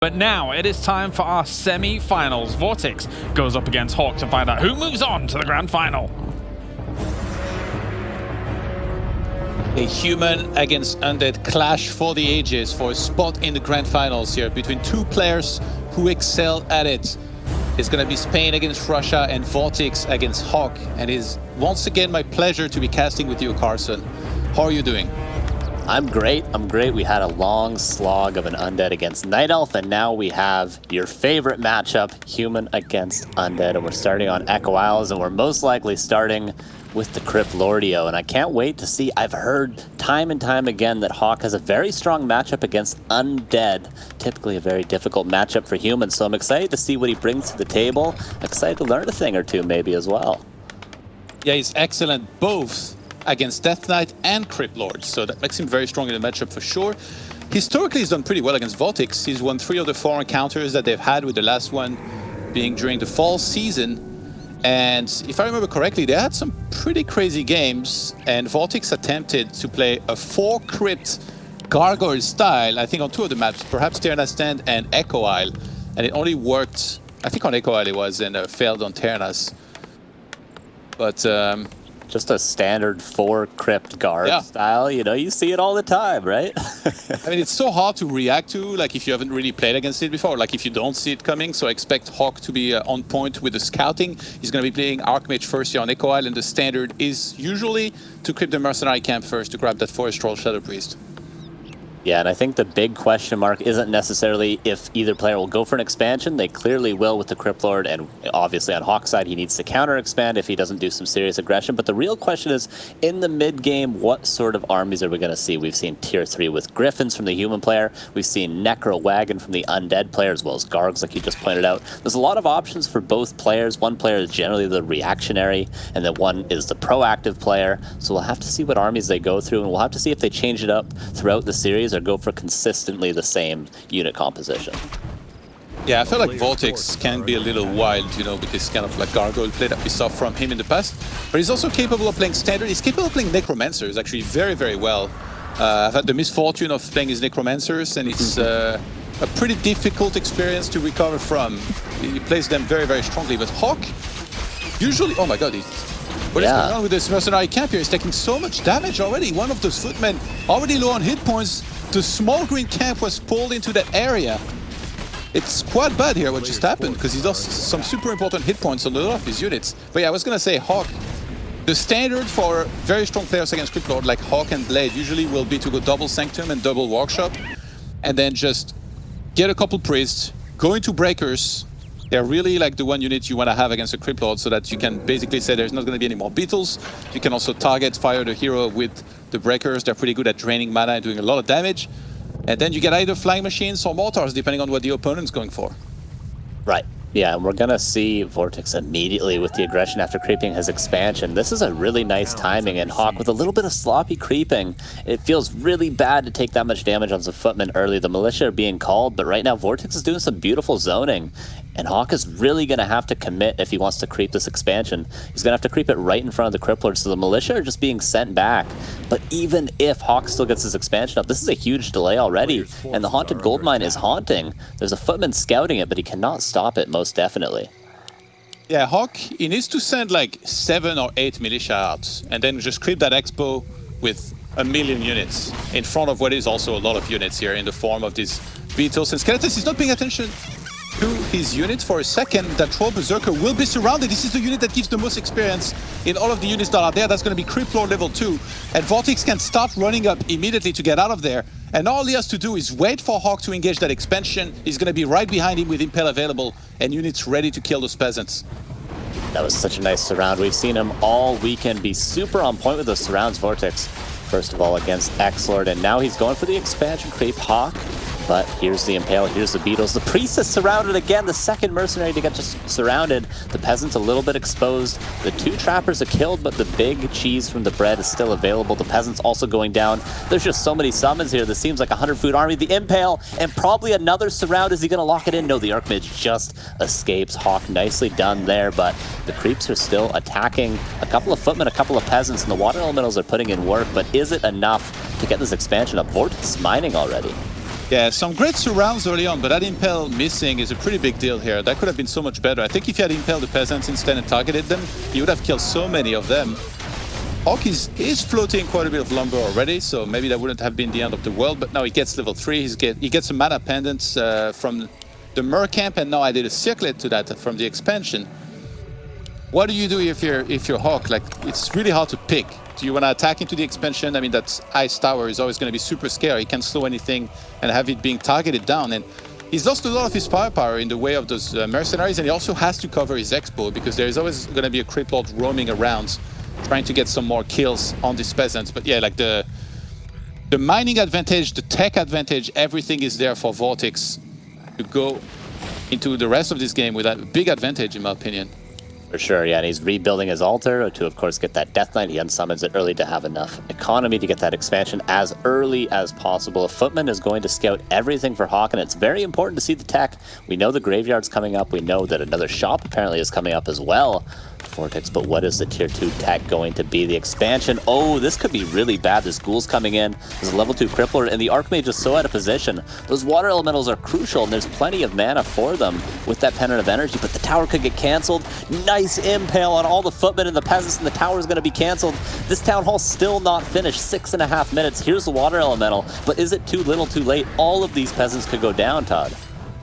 But now it is time for our semi-finals. VortiX goes up against HawK to find out who moves on to the grand final. A human against undead clash for the ages for a spot in the grand finals here between two players who excel at it. It's going to be Spain against Russia and VortiX against HawK. And it is once again my pleasure to be casting with you, Carson. How are you doing? I'm great. We had a long slog of an undead against Night Elf, and now we have your favorite matchup, human against undead, and we're starting on Echo Isles, and we're most likely starting with the Crypt Lordio, and I can't wait to see. I've heard time and time again that HawK has a very strong matchup against undead, typically a very difficult matchup for humans, so I'm excited to see what he brings to the table. Excited to learn a thing or two maybe as well. Yeah, he's excellent both against Death Knight and Crypt Lord, so that makes him very strong in the matchup for sure. Historically, he's done pretty well against VortiX. He's won 3 of the 4 encounters that they've had, with the last one being during the fall season. And if I remember correctly, they had some pretty crazy games, and VortiX attempted to play a 4 Crypt Gargoyle style, I think on 2 of the maps, perhaps Terranas Stand and Echo Isle, and it only worked, I think on Echo Isle it was, and failed on Terranas. But just a standard 4 Crypt Guard style, you know, you see it all the time, right? I mean, it's so hard to react to, like, if you haven't really played against it before, like if you don't see it coming. So I expect HawK to be on point with the scouting. He's going to be playing Archmage first here on Echo Isle, and the standard is usually to crypt the Mercenary Camp first to grab that Forest Troll Shadow Priest. Yeah, and I think the big question mark isn't necessarily if either player will go for an expansion. They clearly will with the Crypt Lord, and obviously on HawK's side, he needs to counter-expand if he doesn't do some serious aggression. But the real question is, in the mid-game, what sort of armies are we going to see? We've seen Tier 3 with Griffins from the human player. We've seen Necro Wagon from the undead player, as well as Gargs, like you just pointed out. There's a lot of options for both players. One player is generally the reactionary, and then one is the proactive player. So we'll have to see what armies they go through, and we'll have to see if they change it up throughout the series or go for consistently the same unit composition. Yeah, I feel like VortiX can be a little wild, you know, with this kind of like gargoyle play that we saw from him in the past. But he's also capable of playing standard. He's capable of playing Necromancers actually very, very well. I've had the misfortune of playing his Necromancers, and it's a pretty difficult experience to recover from. He plays them very, very strongly. But HawK usually, oh my god, what is going on with this Mercenary Camp here? He's taking so much damage already. One of those footmen already low on hit points. The small green camp was pulled into that area. It's quite bad here what just happened, because he lost some super important hit points on a lot of his units. But yeah, I was going to say HawK, the standard for very strong players against Crypt Lord like HawK and Blade usually will be to go double Sanctum and double Workshop, and then just get a couple priests, go into Breakers. They're really like the one unit you want to have against a Crypt Lord, so that you can basically say there's not going to be any more beetles. You can also target fire the hero with the Breakers. They're pretty good at draining mana and doing a lot of damage. And then you get either Flying Machines or Mortars, depending on what the opponent's going for. Right. Yeah, and we're going to see VortiX immediately with the aggression after creeping his expansion. This is a really nice timing, and HawK with a little bit of sloppy creeping. It feels really bad to take that much damage on some footmen early. The militia are being called, but right now VortiX is doing some beautiful zoning. And HawK is really going to have to commit if he wants to creep this expansion. He's going to have to creep it right in front of the Crypt Lord, so the militia are just being sent back. But even if HawK still gets his expansion up, this is a huge delay already, and the Haunted Goldmine is haunting. There's a footman scouting it, but he cannot stop it, most definitely. Yeah, HawK, he needs to send like 7 or 8 militia out, and then just creep that expo with 1 million units in front of what is also a lot of units here in the form of these beetles. And Skeletus is not paying attention to his unit for a second. That Troll Berserker will be surrounded. This is the unit that gives the most experience in all of the units that are there. That's going to be Crypt Lord level 2. And VortiX can start running up immediately to get out of there. And all he has to do is wait for HawK to engage that expansion. He's going to be right behind him with Impale available and units ready to kill those peasants. That was such a nice surround. We've seen him all weekend be super on point with those surrounds, VortiX. First of all against X-Lord, and now he's going for the expansion creep, HawK. But here's the Impale, here's the Beetles. The Priest is surrounded again, the second Mercenary to get just surrounded. The Peasant's a little bit exposed. The 2 Trappers are killed, but the big cheese from the bread is still available. The Peasant's also going down. There's just so many summons here. This seems like a 100-foot army. The Impale, and probably another surround. Is he going to lock it in? No, the Archmage just escapes. HawK, nicely done there, but the creeps are still attacking. A couple of footmen, a couple of peasants, and the Water Elementals are putting in work, but is it enough to get this expansion up? VortiX mining already. Yeah, some great surrounds early on, but that Impel missing is a pretty big deal here. That could have been so much better. I think if he had Impelled the Peasants instead and targeted them, he would have killed so many of them. HawK is floating quite a bit of lumber already, so maybe that wouldn't have been the end of the world, but now he gets level 3, he gets a mana pendant from the Mercamp, and now I did a circlet to that from the expansion. What do you do if you're HawK? Like, it's really hard to pick. Do you want to attack into the expansion? I mean, that Ice Tower is always going to be super scary. He can't slow anything and have it being targeted down. And he's lost a lot of his firepower in the way of those mercenaries, and he also has to cover his expo because there is always going to be a Crypt Lord roaming around trying to get some more kills on these peasants. But yeah, like the mining advantage, the tech advantage, everything is there for VortiX to go into the rest of this game with a big advantage, in my opinion. For sure, yeah, and he's rebuilding his altar to, of course, get that Death Knight. He unsummons it early to have enough economy to get that expansion as early as possible. A Footman is going to scout everything for HawK, and it's very important to see the tech. We know the Graveyard's coming up. We know that another shop apparently is coming up as well. VortiX, but what is the tier 2 tech going to be? The expansion. Oh, this could be really bad. There's ghouls coming in. There's a level 2 Crippler, and the Archmage is so out of position. Those water elementals are crucial, and there's plenty of mana for them with that Pendant of Energy, but the tower could get cancelled. Nice impale on all the footmen and the peasants, and the tower is going to be cancelled. This town hall still not finished. 6.5 minutes. Here's the water elemental, but is it too little too late? All of these peasants could go down, Todd.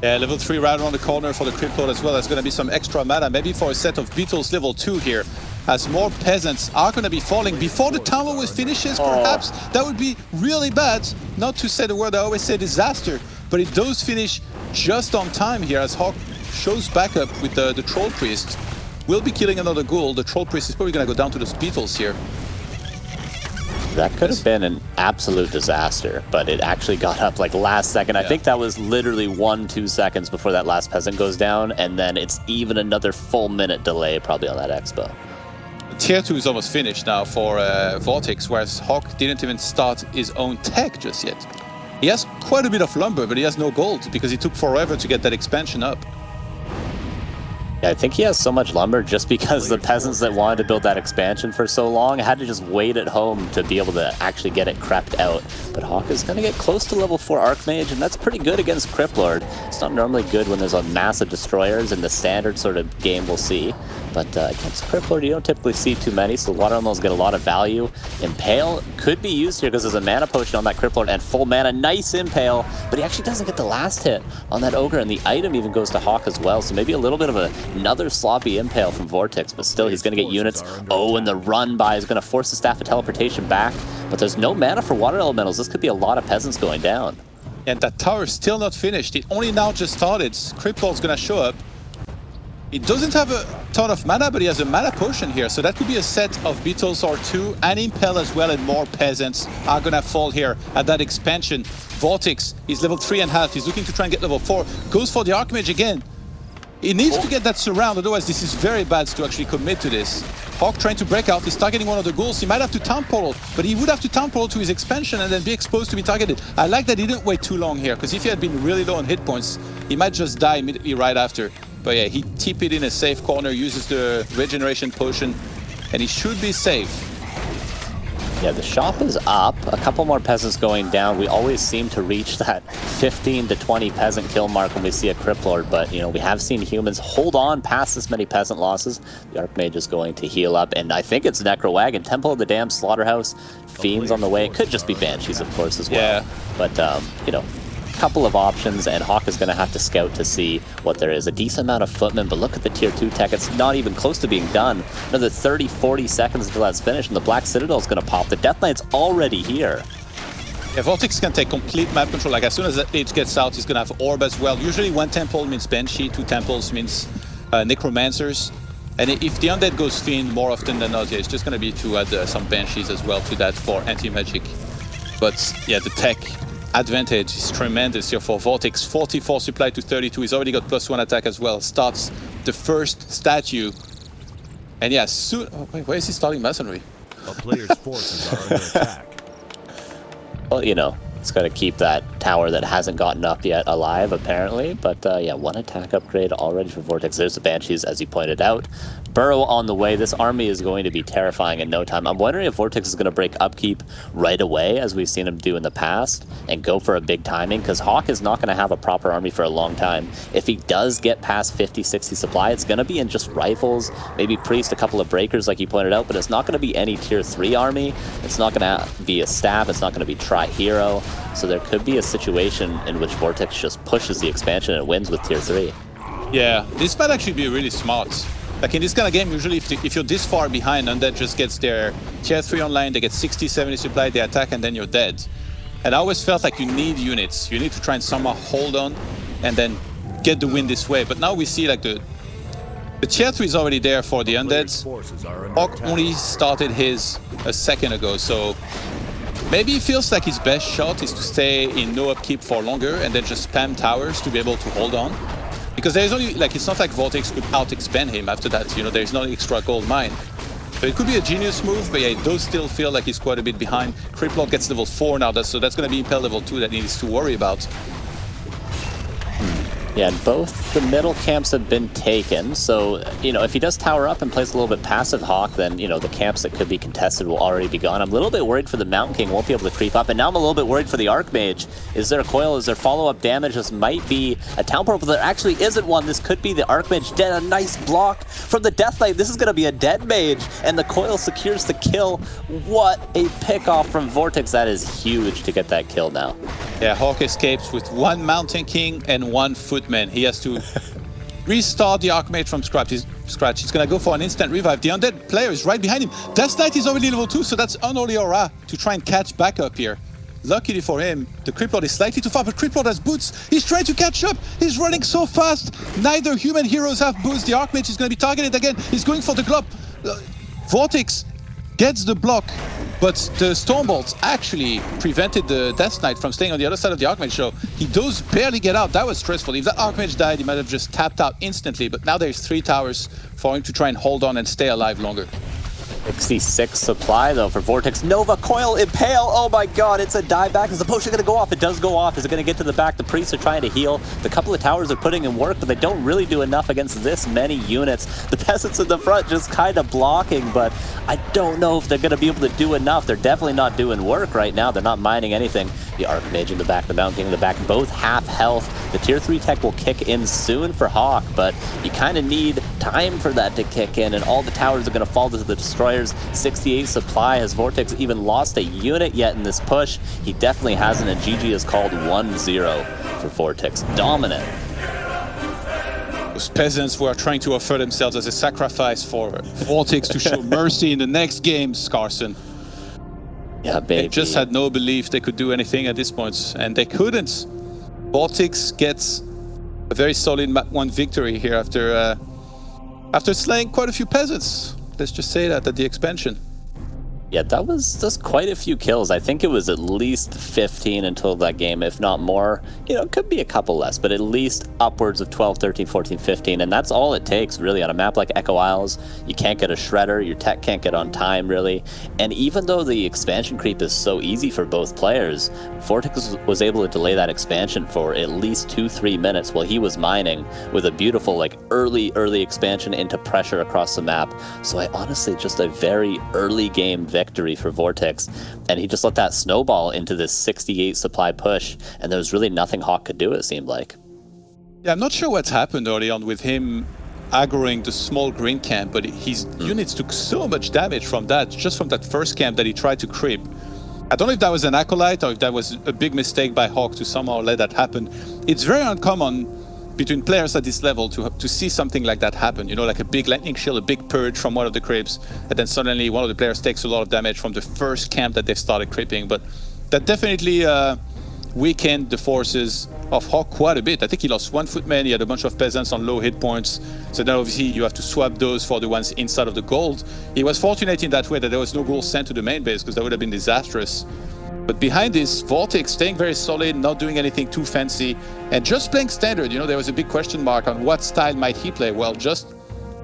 Yeah, level 3 right around the corner for the Crypt Lord as well. There's going to be some extra mana, maybe for a set of Beetles level 2 here, as more peasants are going to be falling before the town hall finishes, perhaps. That would be really bad. Not to say the word I always say disaster, but it does finish just on time here as HawK shows back up with the Troll Priest. Will be killing another ghoul. The Troll Priest is probably going to go down to those Beetles here. That could have been an absolute disaster, but it actually got up like last second. I think that was literally 1-2 seconds before that last peasant goes down, and then it's even another full minute delay probably on that expo. Tier 2 is almost finished now for VortiX, whereas HawK didn't even start his own tech just yet. He has quite a bit of lumber, but he has no gold because it took forever to get that expansion up. I think he has so much lumber just because the peasants that wanted to build that expansion for so long had to just wait at home to be able to actually get it crept out. But HawK is going to get close to level 4 Archmage, and that's pretty good against Crypt Lord. It's not normally good when there's a massive destroyers in the standard sort of game we'll see. But against Crypt Lord, you don't typically see too many, so the water elementals get a lot of value. Impale could be used here because there's a mana potion on that Crypt Lord and full mana. Nice Impale, but he actually doesn't get the last hit on that Ogre, and the item even goes to HawK as well, so maybe a little bit of another sloppy Impale from VortiX, but still he's going to get units. Oh, and the run by is going to force the Staff of Teleportation back, but there's no mana for water elementals. This could be a lot of peasants going down. And that tower is still not finished. It only now just started. Crypt Lord's going to show up. He doesn't have a ton of mana, but he has a mana potion here, so that could be a set of Beetles or 2, and Impel as well, and more peasants are gonna fall here at that expansion. VortiX is level 3.5, he's looking to try and get level 4, goes for the Archmage again. He needs to get that surround, otherwise this is very bad to actually commit to this. HawK trying to break out, he's targeting one of the ghouls, he might have to town portal, but he would have to town portal to his expansion and then be exposed to be targeted. I like that he didn't wait too long here, because if he had been really low on hit points, he might just die immediately right after. But yeah, he TP'd it in a safe corner, uses the regeneration potion, and he should be safe. Yeah, the shop is up. A couple more peasants going down. We always seem to reach that 15 to 20 peasant kill mark when we see a Crypt Lord, but you know, we have seen humans hold on past this many peasant losses. The Archmage is going to heal up, and I think it's Necro Wagon, Temple of the Damned Slaughterhouse, Fiends on the way. It could just be Banshees, of course, as well. Yeah. But, you know, couple of options, and HawK is going to have to scout to see what there is. A decent amount of footmen, but look at the tier 2 tech. It's not even close to being done. Another 30-40 seconds until that's finished, and the Black Citadel is going to pop. The Death Knight's already here. Yeah, VortiX can take complete map control. Like, as soon as that age gets out, he's going to have Orb as well. Usually 1 temple means Banshee, 2 temples means Necromancers. And if the Undead goes Fiend more often than not, yeah, it's just going to be to add some Banshees as well to that for anti-magic. But yeah, the tech advantage is tremendous here for VortiX. 44 supply to 32. He's already got +1 attack as well. Starts the first statue. And yeah, soon... Oh, wait, where is he starting masonry? A player's forces are under attack. Well, you know, it's got to keep that tower that hasn't gotten up yet alive, apparently. But yeah, 1 attack upgrade already for VortiX. There's the Banshees, as you pointed out. Burrow on the way. This army is going to be terrifying in no time. I'm wondering if VortiX is going to break upkeep right away, as we've seen him do in the past, and go for a big timing, because HawK is not going to have a proper army for a long time. If he does get past 50, 60 supply, it's going to be in just rifles, maybe Priest, a couple of breakers, like you pointed out, but it's not going to be any tier 3 army. It's not going to be a staff. It's not going to be tri-hero. So there could be a situation in which VortiX just pushes the expansion and wins with tier 3. Yeah, this might actually be really smart. Like in this kind of game, usually if you're this far behind, Undead just gets their tier 3 online, they get 60, 70 supply, they attack, and then you're dead. And I always felt like you need units. You need to try and somehow hold on and then get the win this way. But now we see like the tier 3 is already there for the Undeads. HawK only started his a second ago, so maybe he feels like his best shot is to stay in no upkeep for longer and then just spam towers to be able to hold on. Because there's only, like, it's not like VortiX could out-expand him after that, you know, there's no extra gold mine. So it could be a genius move, but yeah, it does still feel like he's quite a bit behind. Criplord gets level 4 now, so that's going to be Impel level 2 that he needs to worry about. Yeah, and both the middle camps have been taken, so, you know, if he does tower up and plays a little bit passive HawK, then, you know, the camps that could be contested will already be gone. I'm a little bit worried for the Mountain King, won't be able to creep up, and now I'm a little bit worried for the Archmage. Is there a coil? Is there follow-up damage? This might be a town portal, but there actually isn't one. This could be the Archmage dead. A nice block from the Death Knight. This is going to be a dead mage, and the coil secures the kill. What a pick-off from VortiX. That is huge to get that kill now. Yeah, HawK escapes with 1 Mountain King and 1 Footman. He has to restart the Archmage from scratch. He's going to go for an instant revive. The Undead player is right behind him. Death Knight is already level 2, so that's Unholy Aura to try and catch back up here. Luckily for him, the Criplord is slightly too far, but Criplord has boots. He's trying to catch up. He's running so fast. Neither human heroes have boots. The Archmage is going to be targeted again. He's going for the glove. VortiX gets the block, but the Stormbolts actually prevented the Death Knight from staying on the other side of the Archmage, so he does barely get out. That was stressful. If that Archmage died, he might have just tapped out instantly, but now there's 3 towers for him to try and hold on and stay alive longer. 66 supply, though, for VortiX. Nova, Coil, Impale. Oh my god, it's a dieback. Is the potion going to go off? It does go off. Is it going to get to the back? The priests are trying to heal. The couple of towers are putting in work, but they don't really do enough against this many units. The peasants in the front just kind of blocking, but I don't know if they're going to be able to do enough. They're definitely not doing work right now. They're not mining anything. The Archmage in the back, the Mountain King in the back, both half health. The tier 3 tech will kick in soon for HawK, but you kind of need time for that to kick in, and all the towers are going to fall to the destroyers. 68 supply. Has VortiX even lost a unit yet in this push? He definitely hasn't, and GG is called 1-0 for VortiX. Dominant. Those peasants were trying to offer themselves as a sacrifice for VortiX to show mercy in the next games, Carson. Yeah, baby. They just had no belief they could do anything at this point, and they couldn't. VortiX gets a very solid map 1 victory here after slaying quite a few peasants. Let's just say that at the expansion. Yeah, that was just quite a few kills. I think it was at least 15 until that game, if not more. You know, it could be a couple less, but at least upwards of 12, 13, 14, 15. And that's all it takes, really, on a map like Echo Isles. You can't get a Shredder. Your tech can't get on time, really. And even though the expansion creep is so easy for both players, VortiX was able to delay that expansion for at least 2-3 minutes while he was mining with a beautiful, like, early expansion into pressure across the map. So I honestly, just a very early game victory for VortiX, and he just let that snowball into this 68 supply push, and there was really nothing HawK could do, it seemed like. Yeah, I'm not sure what's happened early on with him aggroing the small green camp, but his units took so much damage from that, just from that first camp that he tried to creep. I don't know if that was an Acolyte or if that was a big mistake by HawK to somehow let that happen. It's very uncommon between players at this level to see something like that happen, you know, like a big lightning shield, a big purge from one of the creeps, and then suddenly one of the players takes a lot of damage from the first camp that they started creeping. But that definitely weakened the forces of HawK quite a bit. I think he lost 1 footman, he had a bunch of peasants on low hit points, so now obviously you have to swap those for the ones inside of the gold. He was fortunate in that way that there was no gold sent to the main base, because that would have been disastrous. But behind this, VortiX staying very solid, not doing anything too fancy, and just playing standard. You know, there was a big question mark on what style might he play. Well, just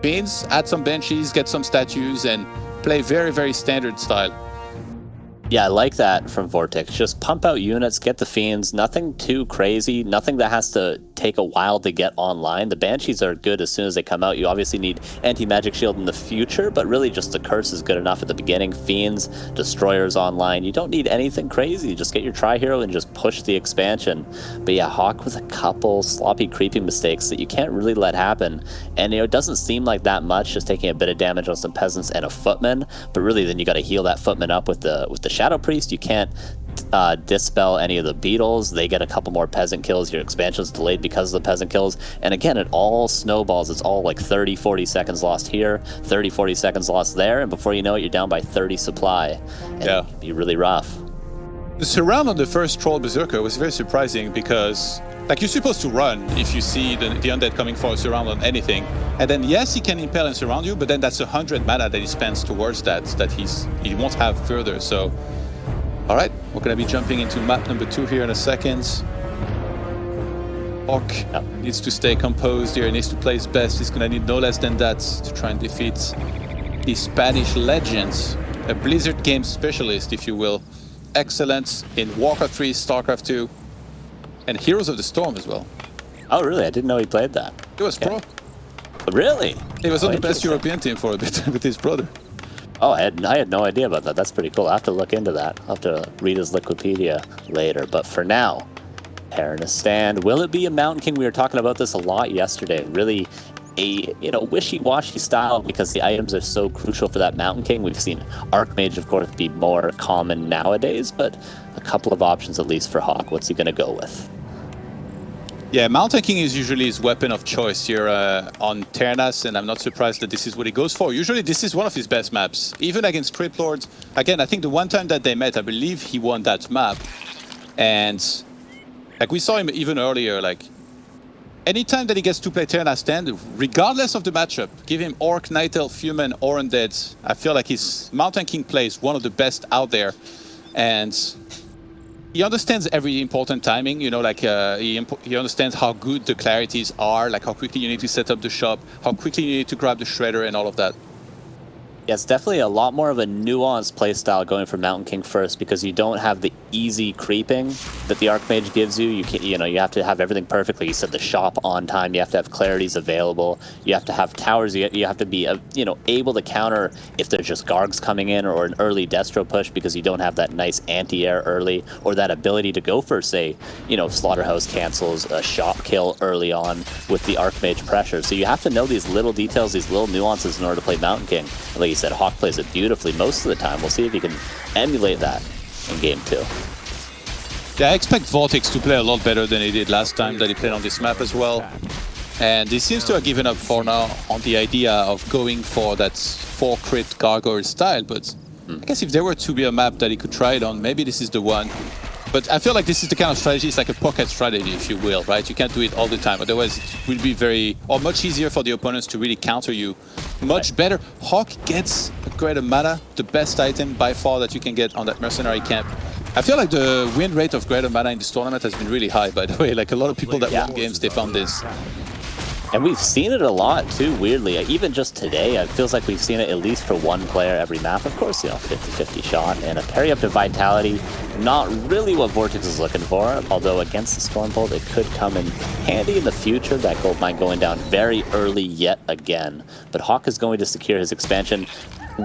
beans, add some benches, get some statues, and play very, very standard style. Yeah, I like that from VortiX. Just pump out units, get the Fiends, nothing too crazy, nothing that has to take a while to get online. The Banshees are good as soon as they come out. You obviously need anti-magic shield in the future, but really just the curse is good enough at the beginning. Fiends, Destroyers online. You don't need anything crazy. Just get your Tri-Hero and just push the expansion. But yeah, HawK with a couple sloppy creeping mistakes that you can't really let happen. And it doesn't seem like that much, just taking a bit of damage on some peasants and a footman. But really then you got to heal that footman up with the Shadow Priest. You can't dispel any of the beetles. They get a couple more peasant kills. Your expansion's delayed because of the peasant kills. And again, it all snowballs. It's all like 30-40 seconds lost here, 30-40 seconds lost there, and before you know it, you're down by 30 supply. And yeah, it can be really rough. The surround on the first Troll Berserker was very surprising because, like, you're supposed to run if you see the undead coming for a surround on anything. And then, yes, he can impale and surround you, but then that's 100 mana that he spends towards that he won't have further. So, all right, we're going to be jumping into map number 2 here in a second. HawK needs to stay composed here, needs to play his best. He's going to need no less than that to try and defeat the Spanish legends, a Blizzard game specialist, if you will. Excellent in Warcraft 3, StarCraft 2, and Heroes of the Storm as well. Oh, really? I didn't know he played that. He was pro. Really? He was on the best European team for a bit with his brother. Oh, I had no idea about that. That's pretty cool. I'll have to look into that. I'll have to read his Wikipedia later. But for now, pairing a stand. Will it be a Mountain King? We were talking about this a lot yesterday. Really a wishy-washy style because the items are so crucial for that Mountain King. We've seen Archmage, of course, be more common nowadays, but a couple of options at least for HawK. What's he going to go with? Yeah, Mountain King is usually his weapon of choice here on Ternas, and I'm not surprised that this is what he goes for. Usually this is one of his best maps, even against Crypt Lords. Again, I think the one time that they met, I believe he won that map. And like we saw him even earlier, like anytime that he gets to play Ternas stand, regardless of the matchup, give him Orc, Night Elf, Human, or Undead, I feel like his Mountain King play is one of the best out there. And he understands every important timing, you know, like he understands how good the clarities are, like how quickly you need to set up the shop, how quickly you need to grab the shredder and all of that. Yeah, it's definitely a lot more of a nuanced playstyle going for Mountain King first because you don't have the easy creeping that the Archmage gives you. You have to have everything perfectly. You said the shop on time. You have to have clarities available. You have to have towers. You have to be able to counter if there's just Gargs coming in or an early Destro push because you don't have that nice anti-air early or that ability to go for, say, Slaughterhouse cancels a shop kill early on with the Archmage pressure. So you have to know these little details, these little nuances in order to play Mountain King. Like you said, HawK plays it beautifully most of the time. We'll see if he can emulate that in game 2. Yeah, I expect VortiX to play a lot better than he did last time that he played on this map as well. And he seems to have given up for now on the idea of going for that 4-crit gargoyle style, but I guess if there were to be a map that he could try it on, maybe this is the one. But I feel like this is the kind of strategy, it's like a pocket strategy, if you will, right? You can't do it all the time, otherwise it will be much easier for the opponents to really counter you. Much better. HawK gets a greater mana, the best item by far that you can get on that mercenary camp. I feel like the win rate of greater mana in this tournament has been really high, by the way. Like a lot of people that won games, they found this. And we've seen it a lot too, weirdly. Even just today, it feels like we've seen it at least for one player every map. Of course, 50-50 shot and a parry up to Vitality. Not really what VortiX is looking for, although against the Stormbolt, it could come in handy in the future. That gold mine going down very early yet again. But HawK is going to secure his expansion.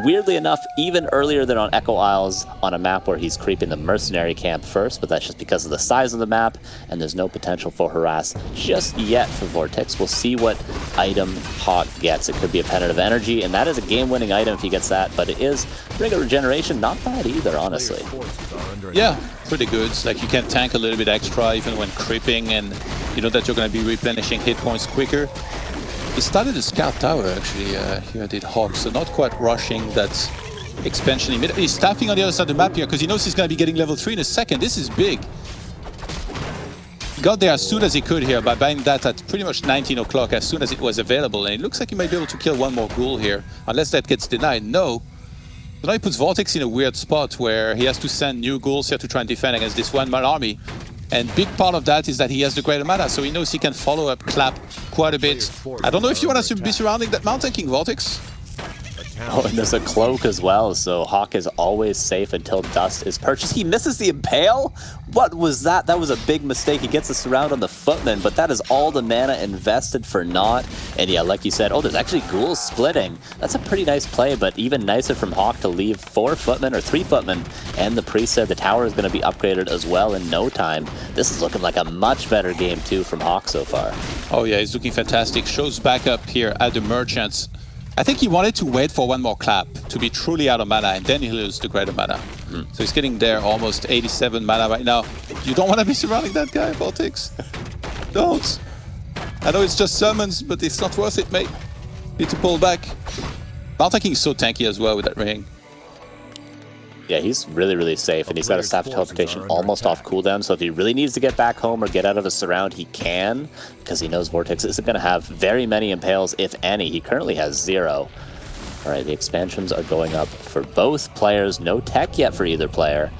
Weirdly enough, even earlier than on Echo Isles on a map where he's creeping the mercenary camp first, but that's just because of the size of the map, and there's no potential for harass just yet for VortiX. We'll see what item HawK gets. It could be a Pennant of Energy, and that is a game-winning item if he gets that, but it is Ring of Regeneration, not bad either, honestly. Yeah, pretty good. Like you can tank a little bit extra even when creeping, and you know that you're going to be replenishing hit points quicker. He started the Scout Tower, actually, here did HawK, so not quite rushing that expansion immediately. He's staffing on the other side of the map here, because he knows he's going to be getting level 3 in a second. This is big. He got there as soon as he could here, by buying that at pretty much 19 o'clock, as soon as it was available, and it looks like he might be able to kill one more ghoul here, unless that gets denied. No. So now he puts VortiX in a weird spot, where he has to send new ghouls here to try and defend against this one-man army. And big part of that is that he has the greater mana, so he knows he can follow up Clap quite a bit. I don't know if you want us to be surrounding that Mountain King, VortiX. Oh, and there's a cloak as well, so HawK is always safe until dust is purchased. He misses the impale? What was that? That was a big mistake. He gets the surround on the footman, but that is all the mana invested for naught. And yeah, like you said, oh, there's actually ghouls splitting. That's a pretty nice play, but even nicer from HawK to leave 4 footmen or 3 footmen. And the priest said the tower is going to be upgraded as well in no time. This is looking like a much better game too from HawK so far. Oh yeah, he's looking fantastic. Shows back up here at the merchants. I think he wanted to wait for one more clap to be truly out of mana, and then he loses the greater mana. So he's getting there, almost 87 mana right now. You don't want to be surrounding that guy, VortiX. Don't. I know it's just summons, but it's not worth it, mate. Need to pull back. Mountain King is so tanky as well with that ring. Yeah, he's really, really safe, and he's got a staff teleportation almost off cooldown, so if he really needs to get back home or get out of a surround, he can, because he knows VortiX isn't going to have very many impales, if any. He currently has 0. All right, the expansions are going up for both players. No tech yet for either player.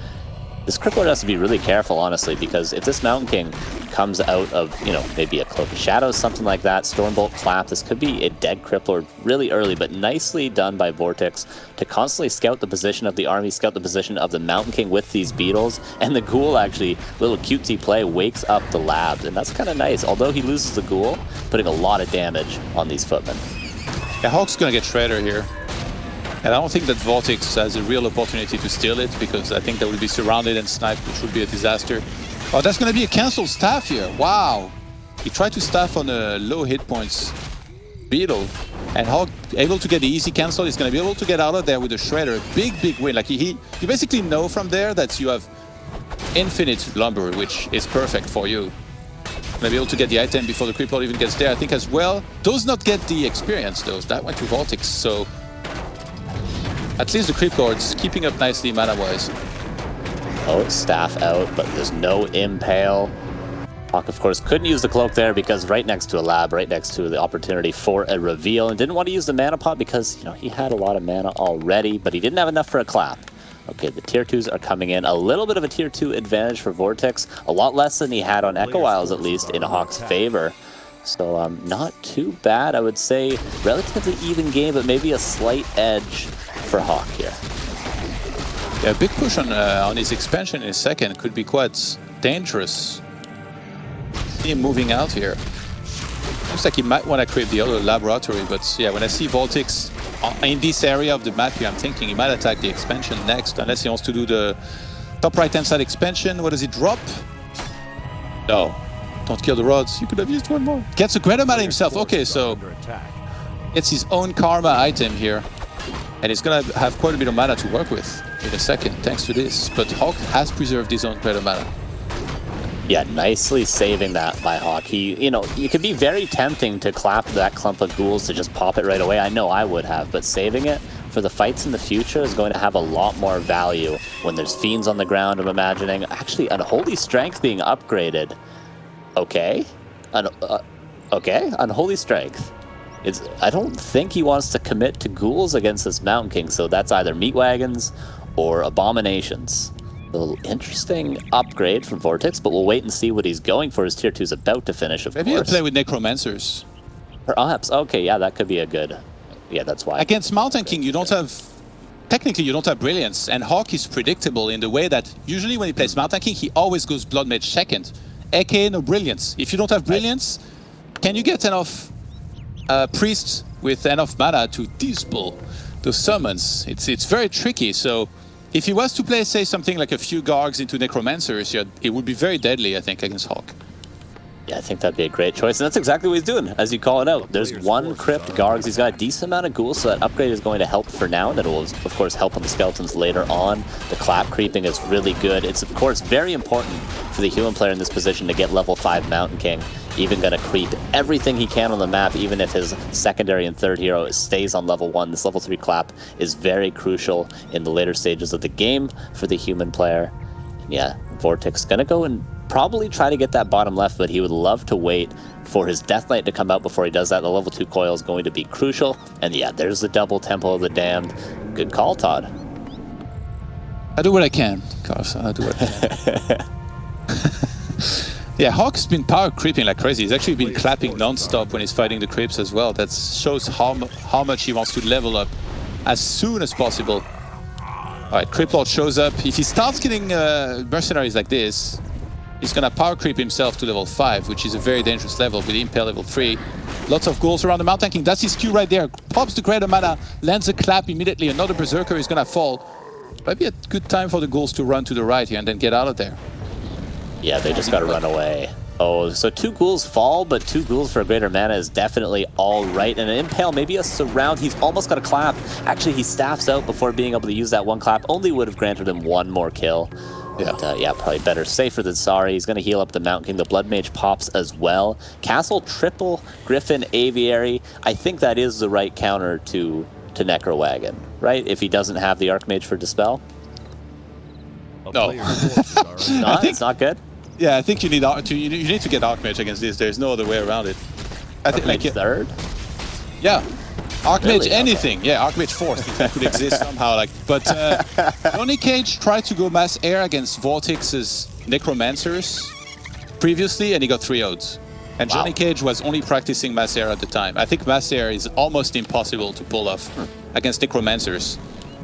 This Crippler has to be really careful, honestly, because if this Mountain King comes out of, you know, maybe a Cloak of Shadows, something like that, Stormbolt Clap, this could be a dead Crippler really early, but nicely done by VortiX to constantly scout the position of the army, scout the position of the Mountain King with these beetles, and the Ghoul actually, little cutesy play, wakes up the labs, and that's kind of nice. Although he loses the Ghoul, putting a lot of damage on these footmen. Yeah, HawK's gonna get Shredder here. And I don't think that VortiX has a real opportunity to steal it, because I think they will be surrounded and sniped, which would be a disaster. Oh, that's going to be a cancelled staff here. Wow. He tried to staff on a low hit points beetle, and HawK able to get the easy cancel. He's going to be able to get out of there with a Shredder. Big, big win. Like you basically know from there that you have infinite lumber, which is perfect for you. Going to be able to get the item before the Crippler even gets there, I think, as well. Does not get the experience, though. That went to VortiX, so at least the Crypt Lord's keeping up nicely mana-wise. Oh, staff out, but there's no impale. HawK, of course, couldn't use the cloak there because right next to a lab, right next to the opportunity for a reveal, and didn't want to use the mana pot because, you know, he had a lot of mana already, but he didn't have enough for a clap. Okay, the tier 2s are coming in. A little bit of a tier 2 advantage for VortiX. A lot less than he had on Echo Isles, at least, in HawK's favor. So, not too bad, I would say. Relatively even game, but maybe a slight edge for HawK here. Yeah, a big push on his expansion in a second could be quite dangerous. See him moving out here. Looks like he might want to create the other laboratory, but yeah, when I see VortiX in this area of the map here, I'm thinking he might attack the expansion next, unless he wants to do the top right-hand side expansion. What does he drop? No. Don't kill the rods. You could have used one more. Gets a greater mana himself. Okay, so gets his own karma item here. And he's going to have quite a bit of mana to work with in a second, thanks to this. But HawK has preserved his own greater mana. Yeah, nicely saving that by HawK. He, you know, it could be very tempting to clap that clump of ghouls to just pop it right away. I know I would have, but saving it for the fights in the future is going to have a lot more value when there's fiends on the ground, I'm imagining. Actually, Unholy Strength being upgraded. Okay. Unholy Strength. I don't think he wants to commit to ghouls against this Mountain King, so that's either meat wagons or abominations. A little interesting upgrade from VortiX, but we'll wait and see what he's going for. His tier 2 is about to finish, of course. Maybe he'll play with Necromancers. Perhaps. Okay, yeah, that could be a good... Yeah, that's why. Against Mountain King, you don't have... Technically, you don't have Brilliance, and HawK is predictable in the way that usually when he plays Mountain King, he always goes Blood Mage second. aka no Brilliance. If you don't have Brilliance, can you get enough priests with enough mana to dispel those summons? It's very tricky. So if he was to play, say, something like a few Gargs into Necromancers, it would be very deadly, I think, against HawK. Yeah, I think that'd be a great choice, and that's exactly what he's doing, as you call it out. There's one Crypt Gargs, he's got a decent amount of ghouls, so that upgrade is going to help for now, and that will, of course, help on the skeletons later on. The clap creeping is really good. It's, of course, very important for the human player in this position to get level 5 Mountain King. Even going to creep everything he can on the map, even if his secondary and third hero stays on level 1. This level 3 clap is very crucial in the later stages of the game for the human player. Yeah, VortiX going to go and probably try to get that bottom left, but he would love to wait for his Death Knight to come out before he does that. The level 2 coil is going to be crucial. And yeah, there's the double Temple of the Damned. Good call, Todd. I do what I can, Carson. I do what I can. Yeah, HawK's been power creeping like crazy. He's actually been clapping non-stop when he's fighting the creeps as well. That shows how much he wants to level up as soon as possible. Alright, Criplord shows up. If he starts getting mercenaries like this, he's gonna power creep himself to level 5, which is a very dangerous level with Impale level 3. Lots of goals around the Mountain King. That's his Q right there. Pops the Greater Mana, lands a clap immediately. Another Berserker is gonna fall. Might be a good time for the ghouls to run to the right here and then get out of there. Yeah, they just gotta run away. Oh, so 2 ghouls fall, but 2 ghouls for a Greater Mana is definitely all right. And an Impale, maybe a surround. He's almost got a clap. Actually, he staffs out before being able to use that 1 clap. Only would have granted him 1 more kill. Yeah. But, yeah, probably better. Safer than sorry. He's going to heal up the Mountain King. The Blood Mage pops as well. Castle, triple, Griffin, Aviary. I think that is the right counter to Necro Wagon, right? If he doesn't have the Archmage for Dispel. No. It's not good? Yeah, I think you need to get Archmage against this. There's no other way around it. I think Archmage third? Yeah. Archmage Really? anything. Okay. Yeah, Archmage 4th, if that could exist somehow. But Johnny Cage tried to go Mass Air against VortiX's Necromancers previously, and he got 3-0'd. And Johnny Cage was only practicing Mass Air at the time. I think Mass Air is almost impossible to pull off against Necromancers.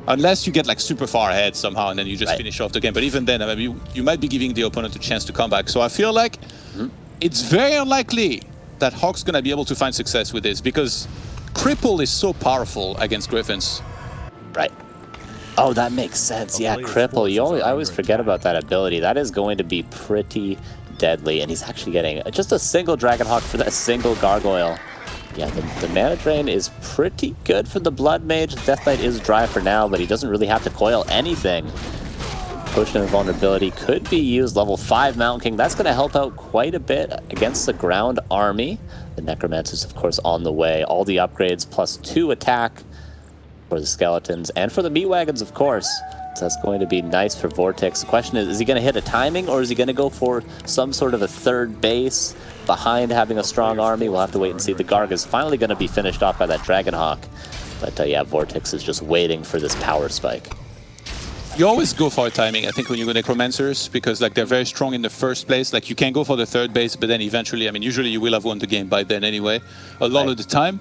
Unless you get like super far ahead somehow and then you just finish off the game. But even then, I mean, you might be giving the opponent a chance to come back. So I feel like it's very unlikely that HawK's going to be able to find success with this because Cripple is so powerful against Griffins. Right. Oh, that makes sense. Yeah, Cripple. I always forget about that ability. That is going to be pretty deadly. And he's actually getting just a single Dragonhawk for that single Gargoyle. Yeah, the mana drain is pretty good for the Blood Mage. Death Knight is dry for now, but he doesn't really have to coil anything. Potion of Vulnerability could be used. Level 5 Mountain King. That's going to help out quite a bit against the ground army. The Necromancer's, of course, on the way. All the upgrades plus 2 attack for the Skeletons and for the Meat Wagons, of course. So that's going to be nice for VortiX. The question is he going to hit a timing or is he going to go for some sort of a third base behind having a strong army? We'll have to wait and see. The Garg is finally going to be finished off by that Dragonhawk. But yeah, VortiX is just waiting for this power spike. You always go for a timing, I think, when you go Necromancers, because like they're very strong in the first place. Like you can go for the third base, but then eventually, I mean, usually you will have won the game by then anyway, a lot of the time.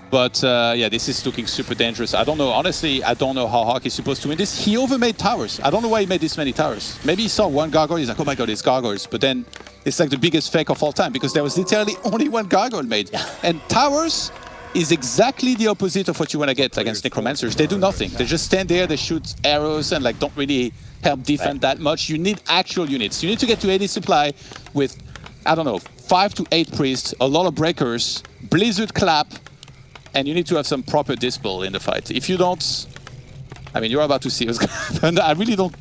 But yeah, this is looking super dangerous. I don't know, honestly, I don't know how HawK is supposed to win this. He overmade towers. I don't know why he made this many towers. Maybe he saw 1 gargoyle, he's like, oh my god, it's gargoyles. But then it's like the biggest fake of all time because there was literally only 1 gargoyle made. And towers is exactly the opposite of what you want to get against Necromancers. They do nothing. They just stand there, they shoot arrows and like don't really help defend that much. You need actual units. You need to get to 80 supply with, I don't know, 5 to 8 priests, a lot of breakers, Blizzard Clap, and you need to have some proper dispel in the fight. If you don't, I mean, you're about to see what's going to happen. I really don't,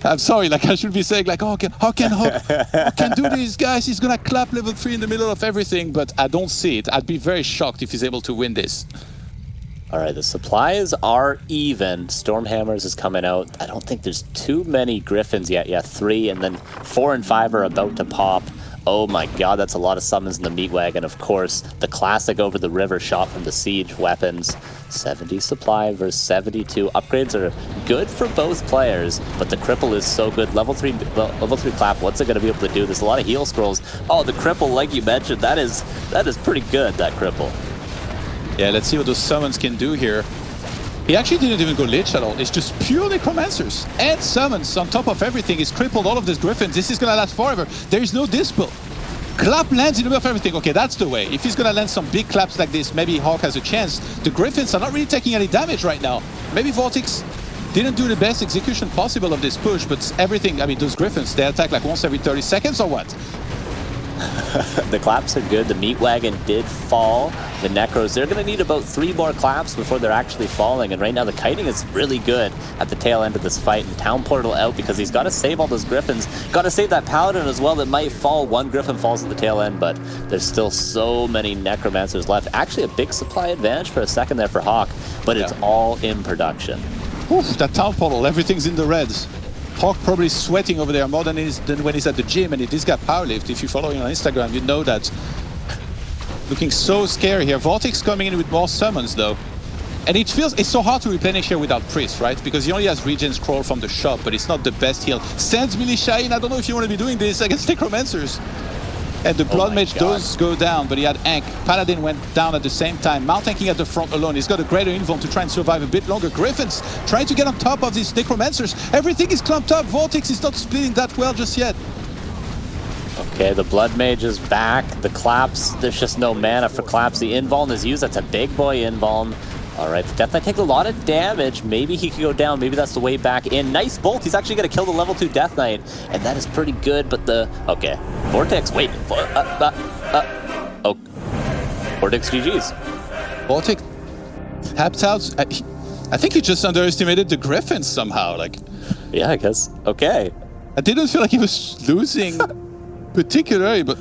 I'm sorry, like I should be saying like, oh, how can HawK can do this, guys? He's going to clap level 3 in the middle of everything, but I don't see it. I'd be very shocked if he's able to win this. All right, the supplies are even. Stormhammers is coming out. I don't think there's too many Griffins yet. Yeah, 3, and then 4 and 5 are about to pop. Oh my god, that's a lot of summons in the Meat Wagon. Of course, the classic over the river shot from the siege weapons. 70 supply versus 72. Upgrades are good for both players, but the cripple is so good. Level 3 clap, what's it going to be able to do? There's a lot of heal scrolls. Oh, the cripple, like you mentioned, that is pretty good, that cripple. Yeah, let's see what those summons can do here. He actually didn't even go Lich at all. It's just pure Necromancers and summons on top of everything. He's crippled all of these Griffins. This is going to last forever. There is no Dispel. Clap lands in the middle of everything. Okay, that's the way. If he's going to land some big claps like this, maybe HawK has a chance. The Griffins are not really taking any damage right now. Maybe VortiX didn't do the best execution possible of this push, but everything, I mean, those Griffins, they attack like once every 30 seconds or what? The claps are good. The Meat Wagon did fall. The Necros, they're going to need about 3 more claps before they're actually falling. And right now the kiting is really good at the tail end of this fight. And Town Portal out because he's got to save all those Griffins. Got to save that Paladin as well that might fall. 1 Griffin falls at the tail end, but there's still so many Necromancers left. Actually a big supply advantage for a second there for HawK, but it's all in production. Oof, that Town Portal, everything's in the reds. HawK probably sweating over there more than when he's at the gym, and this guy powerlift. If you follow him on Instagram, you know that. Looking so scary here. VortiX coming in with more summons though. And it feels, it's so hard to replenish here without Priest, right? Because he only has regen scroll from the shop, but it's not the best heal. Sends Militia in, I don't know if you want to be doing this against Necromancers. And the Blood my Mage God. does go down, but he had Ankh. Paladin went down at the same time. Mount tanking at the front alone. He's got a greater invuln to try and survive a bit longer. Griffins trying to get on top of these Necromancers. Everything is clumped up. VortiX is not splitting that well just yet. Okay, the Blood Mage is back. The Claps, there's just no mana for Claps. The invuln is used. That's a big boy invuln. All right, the Death Knight takes a lot of damage. Maybe he could go down. Maybe that's the way back in. Nice bolt. He's actually going to kill the level 2 Death Knight. And that is pretty good, but the... Okay. VortiX, wait. Oh. VortiX GG's. VortiX tapped out. I think he just underestimated the Griffins somehow. Like, Yeah, I guess. Okay. I didn't feel like he was losing particularly, but...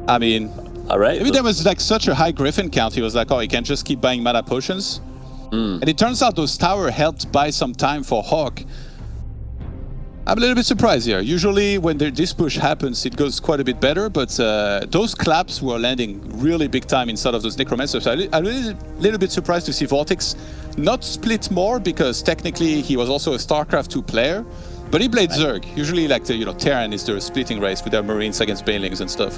I mean... All right. Maybe there was like such a high Griffin count, he was like, oh, he can just keep buying mana potions. And it turns out those towers helped buy some time for HawK. I'm a little bit surprised here. Usually when this push happens, it goes quite a bit better, but those claps were landing really big time inside of those Necromancers. So I'm a little bit surprised to see VortiX not split more, because technically he was also a StarCraft 2 player, but he played Zerg. Usually like the, Terran is the splitting race with their Marines against Banelings and stuff.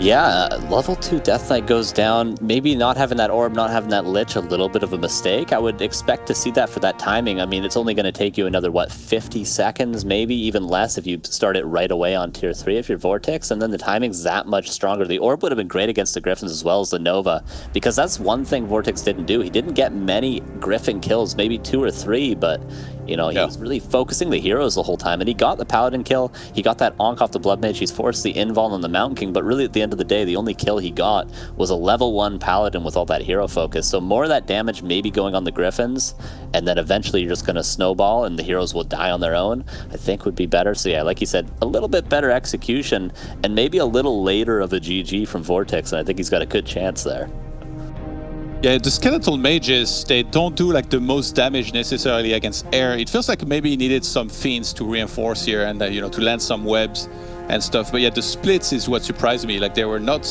Yeah, level 2 Death Knight goes down. Maybe not having that orb, not having that lich, a little bit of a mistake. I would expect to see that for that timing. I mean, it's only going to take you another, 50 seconds, maybe even less if you start it right away on tier 3 if you're VortiX, and then the timing's that much stronger. The orb would have been great against the Griffins as well as the Nova, because that's one thing VortiX didn't do. He didn't get many Griffin kills, maybe 2 or 3, but... he was really focusing the heroes the whole time, and he got the Paladin kill, he got that Onk off the Blood Mage, he's forced the invuln on the Mountain King, but really at the end of the day, the only kill he got was a level 1 Paladin with all that hero focus, so more of that damage maybe going on the Griffins, and then eventually you're just going to snowball and the heroes will die on their own, I think would be better. So yeah, like you said, a little bit better execution, and maybe a little later of a GG from VortiX, and I think he's got a good chance there. Yeah, the skeletal mages, they don't do like the most damage necessarily against air. It feels like maybe he needed some fiends to reinforce here and to land some webs and stuff. But yeah, the splits is what surprised me. Like they were not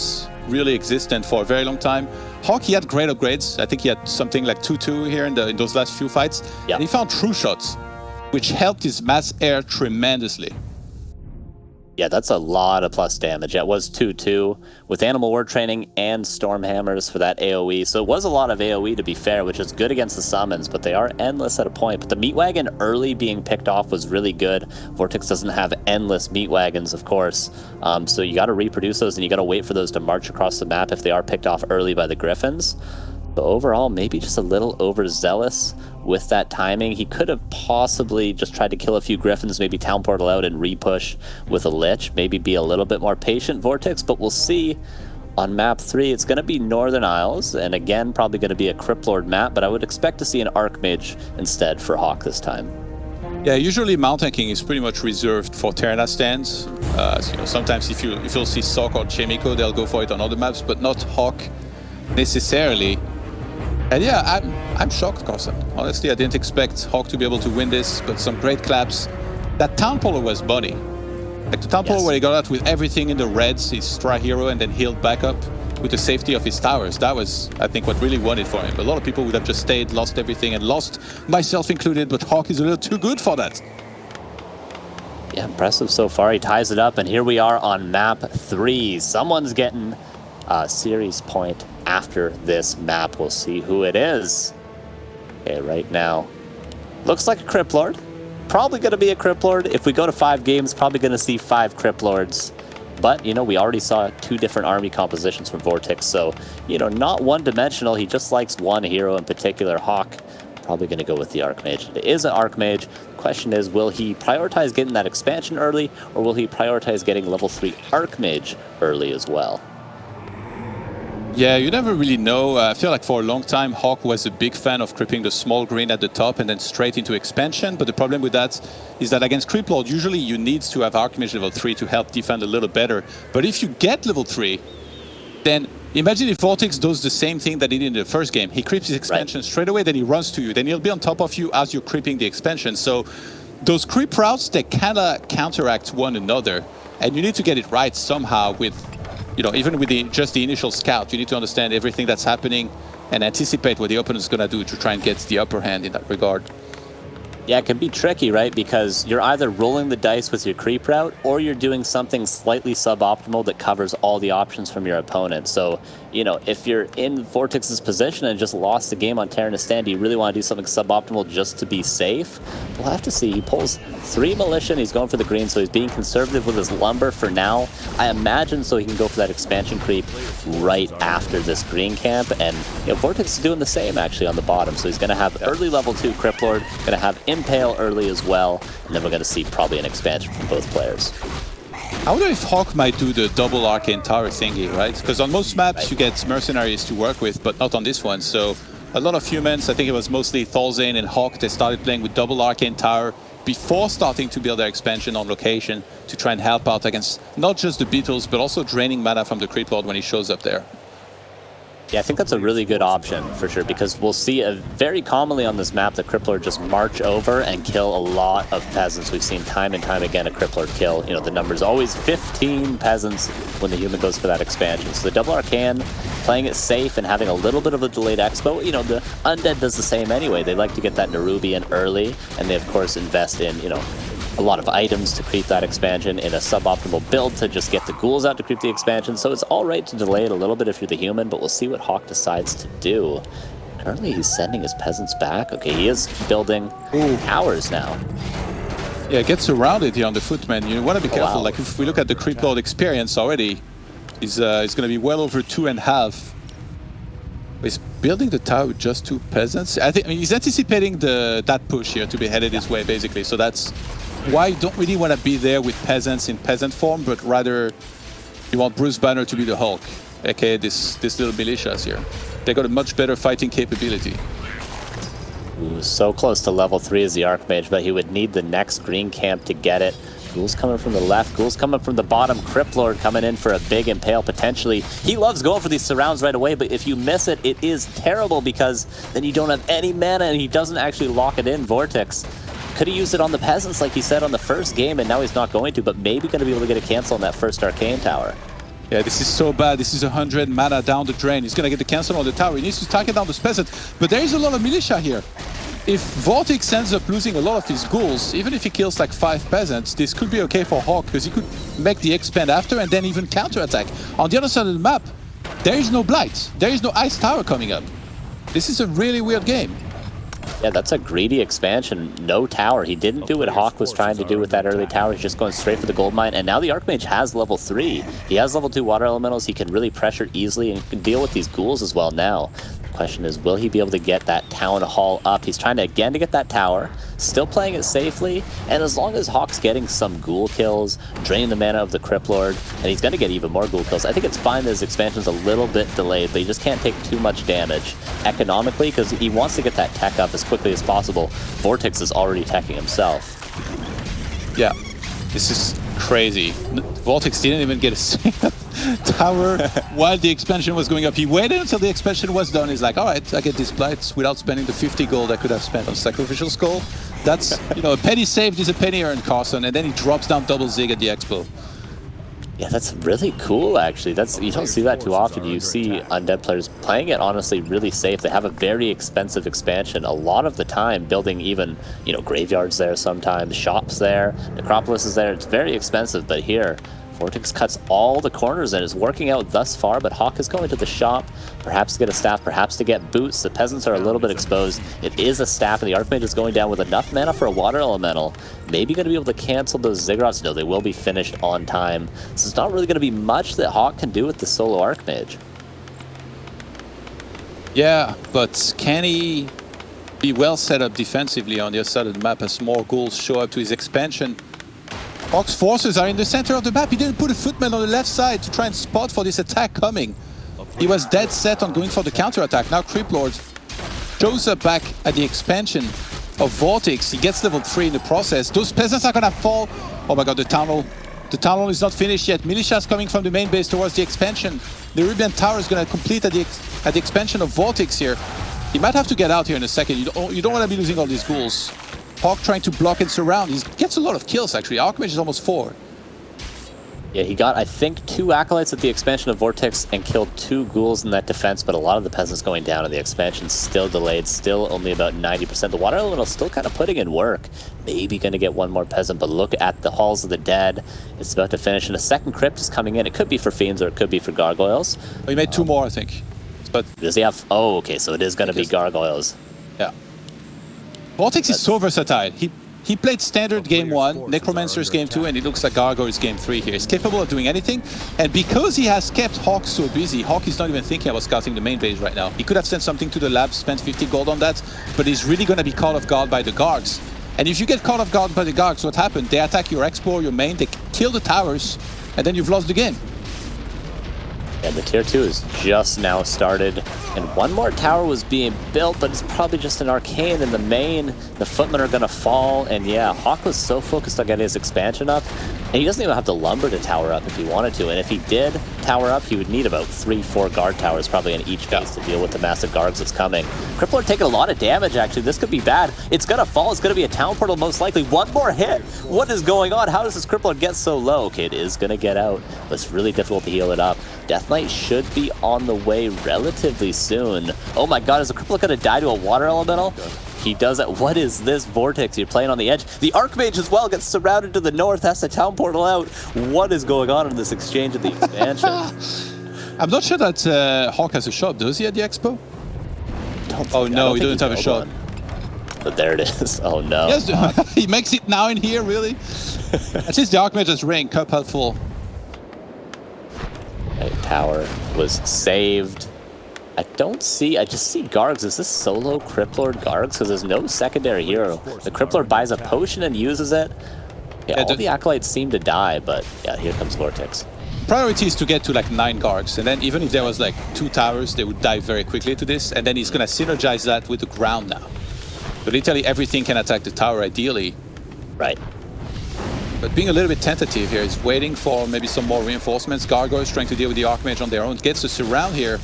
really existent for a very long time. HawK, he had great upgrades. I think he had something like 2-2 here in those last few fights. Yep. And he found true shots, which helped his mass air tremendously. Yeah, that's a lot of plus damage. It was 2-2 with Animal Ward Training and Stormhammers for that AoE. So it was a lot of AoE, to be fair, which is good against the summons, but they are endless at a point. But the Meat Wagon early being picked off was really good. VortiX doesn't have endless Meat Wagons, of course. So you got to reproduce those, and you got to wait for those to march across the map if they are picked off early by the Griffins. So overall, maybe just a little overzealous with that timing. He could have possibly just tried to kill a few Griffins, maybe town portal out and repush with a Lich. Maybe be a little bit more patient, VortiX, but we'll see. On map 3, it's going to be Northern Isles, and again, probably going to be a Cryptlord map, but I would expect to see an Archmage instead for HawK this time. Yeah, usually mount tanking is pretty much reserved for Terra stands. Sometimes if you'll see Sok or Chemico, they'll go for it on other maps, but not HawK necessarily. And yeah, I'm shocked, Carson. Honestly, I didn't expect HawK to be able to win this, but some great claps. That Town Portal was bunny. Like the Town Portal where he got out with everything in the reds, his Stra hero, and then healed back up with the safety of his towers. That was, I think, what really won it for him. A lot of people would have just stayed, lost everything, and lost, myself included, but HawK is a little too good for that. Yeah, impressive so far. He ties it up, and here we are on map 3. Someone's getting a series point after this map. We'll see who it is. Okay, right now, looks like a Cryptlord. Probably going to be a Cryptlord. If we go to 5 games, probably going to see 5 Cryptlords. But, we already saw 2 different army compositions from VortiX, so, not one-dimensional. He just likes one hero in particular, HawK. Probably going to go with the Archmage. It is an Archmage. The question is, will he prioritize getting that expansion early, or will he prioritize getting level 3 Archmage early as well? Yeah, you never really know. I feel like for a long time, HawK was a big fan of creeping the small green at the top and then straight into expansion. But the problem with that is that against Cryptlord, usually you need to have Archmage level 3 to help defend a little better. But if you get level 3, then imagine if VortiX does the same thing that he did in the first game. He creeps his expansion straight away, then he runs to you. Then he'll be on top of you as you're creeping the expansion. So those creep routes, they kind of counteract one another. And you need to get it right somehow with... even with just the initial scout, you need to understand everything that's happening and anticipate what the opponent's going to do to try and get the upper hand in that regard. Yeah, it can be tricky, right? Because you're either rolling the dice with your creep route or you're doing something slightly suboptimal that covers all the options from your opponent. So, you know, if you're in VortiX's position and just lost the game on Terran Stand, do you really want to do something suboptimal just to be safe? We'll have to see. He pulls 3 Militia and he's going for the green, so he's being conservative with his lumber for now. I imagine so he can go for that expansion creep right after this green camp. And, you know, VortiX is doing the same actually on the bottom. So he's going to have early level 2 Crypt Lord, going to have Impale early as well, and then we're going to see probably an expansion from both players. I wonder if HawK might do the double Arcane Tower thingy, right? Because on most maps you get mercenaries to work with, but not on this one. So a lot of humans, I think it was mostly Thalzane and HawK, they started playing with double Arcane Tower before starting to build their expansion on location to try and help out against not just the Beetles, but also draining mana from the Crypt Lord when he shows up there. Yeah, I think that's a really good option for sure, because we'll see very commonly on this map the Crypt Lord just march over and kill a lot of peasants. We've seen time and time again a Crypt Lord kill. You know, the number's always 15 peasants when the human goes for that expansion. So the double Arcane, playing it safe and having a little bit of a delayed expo. You know, the Undead does the same anyway. They like to get that Nerubi in early, and they of course invest in, you know, a lot of items to creep that expansion in a suboptimal build to just get the ghouls out to creep the expansion. So it's all right to delay it a little bit if you're the human, but we'll see what HawK decides to do. Currently he's sending his peasants back. Okay, he is building towers now. Yeah, gets surrounded here on the footman. You want to be careful. Wow. Like if we look at the Crypt Lord experience already, he's going to be well over 2.5. He's building the tower with just 2 peasants. I mean, he's anticipating that push here to be headed his way, basically. So that's why you don't really want to be there with peasants in peasant form, but rather you want Bruce Banner to be the HawK, aka this little militias here. They got a much better fighting capability. Ooh, so close to level 3 as the Archmage, but he would need the next green camp to get it. Ghouls coming from the left, Ghouls coming from the bottom, Crypt Lord coming in for a big Impale potentially. He loves going for these surrounds right away, but if you miss it, it is terrible because then you don't have any mana and he doesn't actually lock it in. VortiX could have used it on the peasants like he said on the first game, and now he's not going to, but maybe going to be able to get a cancel on that first Arcane Tower. Yeah, this is so bad. This is 100 mana down the drain. He's going to get the cancel on the tower. He needs to target down this peasant, but there is a lot of militia here. If VortiX ends up losing a lot of his ghouls, even if he kills like 5 peasants, this could be okay for HawK, because he could make the expand after and then even counterattack. On the other side of the map, there is no Blight. There is no Ice Tower coming up. This is a really weird game. Yeah, that's a greedy expansion. No tower. He didn't do what HawK was trying to do with that early tower. He's just going straight for the gold mine. And now the Archmage has level 3. He has level 2 water elementals. He can really pressure easily and can deal with these ghouls as well now. The question is, will he be able to get that town hall up? He's trying to again to get that tower, still playing it safely. And as long as HawK's getting some ghoul kills, draining the mana of the Crypt Lord, and he's going to get even more ghoul kills, I think it's fine that his expansion's a little bit delayed, but he just can't take too much damage economically because he wants to get that tech up as quickly as possible. VortiX is already teching himself. Yeah, this is crazy. VortiX didn't even get a single tower while the expansion was going up. He waited until the expansion was done. He's like, all right, I get these blights without spending the 50 gold I could have spent on Sacrificial Skull. That's, you know, a penny saved is a penny earned, Carson. And then he drops down double Zig at the expo. Yeah, that's really cool, actually. You don't see that too often. You see Undead players playing it, honestly, really safe. They have a very expensive expansion. A lot of the time, building even, you know, graveyards there sometimes, shops there, Necropolis is there. It's very expensive, but here, VortiX cuts all the corners and is working out thus far, but HawK is going to the shop, perhaps to get a staff, perhaps to get boots. The peasants are a little bit exposed. It is a staff, and the Archmage is going down with enough mana for a water elemental. Maybe going to be able to cancel those Ziggurats. No, they will be finished on time. So it's not really going to be much that HawK can do with the solo Archmage. Yeah, but can he be well set up defensively on the other side of the map as more ghouls show up to his expansion? HawK's forces are in the center of the map. He didn't put a footman on the left side to try and spot for this attack coming. He was dead set on going for the counterattack. Now Crypt Lord shows up back at the expansion of VortiX. He gets level 3 in the process. Those peasants are gonna fall. Oh my god, the town hall. The town hall is not finished yet. Militia's coming from the main base towards the expansion. The Rubian Tower is gonna complete at the expansion of VortiX here. He might have to get out here in a second. You don't want to be losing all these ghouls. HawK trying to block and surround. He gets a lot of kills, actually. Archmage is almost 4. Yeah, he got, I think, 2 Acolytes at the expansion of VortiX and killed 2 Ghouls in that defense, but a lot of the Peasants going down and the expansion still delayed, still only about 90%. The Water Elemental still kind of putting in work. Maybe going to get 1 more Peasant, but look at the Halls of the Dead. It's about to finish, and a second Crypt is coming in. It could be for Fiends or it could be for Gargoyles. We made 2 more, I think. But does he have... Oh, okay, so it is going to be Gargoyles. Yeah. VortiX is so versatile. He played Standard game 1, Necromancer's game 2, and it looks like Gargoyle's game 3 here. He's capable of doing anything, and because he has kept HawK so busy, HawK is not even thinking about scouting the main base right now. He could have sent something to the lab, spent 50 gold on that, but he's really going to be caught off guard by the Gargs. And if you get caught off guard by the Gargs, what happened? They attack your Expo, your main, they kill the towers, and then you've lost the game. And the tier 2 is just now started, and 1 more tower was being built, but it's probably just an arcane in the main. The footmen are going to fall, and yeah, HawK was so focused on getting his expansion up, and he doesn't even have to lumber to tower up if he wanted to, and if he did tower up, he would need about 3-4 guard towers probably in each base to deal with the massive Gargs that's coming. Crippler taking a lot of damage, actually. This could be bad. It's going to fall. It's going to be a town portal most likely. 1 more hit. What is going on? How does this Crippler get so low? Okay, it is going to get out, but it's really difficult to heal it up. Death Knight should be on the way relatively soon. Oh my god, is the Crippler going to die to a Water Elemental? He does it. What is this VortiX? You're playing on the edge. The Archmage as well gets surrounded to the north, has the town portal out. What is going on in this exchange at the expansion? I'm not sure that HawK has a shop. Does he at the Expo? Oh no, he doesn't have a shop. But there it is. Oh no. Yes, he makes it now in here, really? At least the Archmage has ring, cup helpful. Tower was saved. I just see Gargs. Is this solo Cripplord Gargs? Because there's no secondary hero. The Crippler buys a potion and uses it. Yeah, all the Acolytes seem to die, but yeah, here comes VortiX. Priority is to get to like 9 Gargs, and then even if there was like 2 towers, they would die very quickly to this, and then he's gonna synergize that with the ground now. So literally everything can attack the tower ideally. Right. But being a little bit tentative here, he's waiting for maybe some more reinforcements. Gargoyles trying to deal with the Archmage on their own. Gets a surround here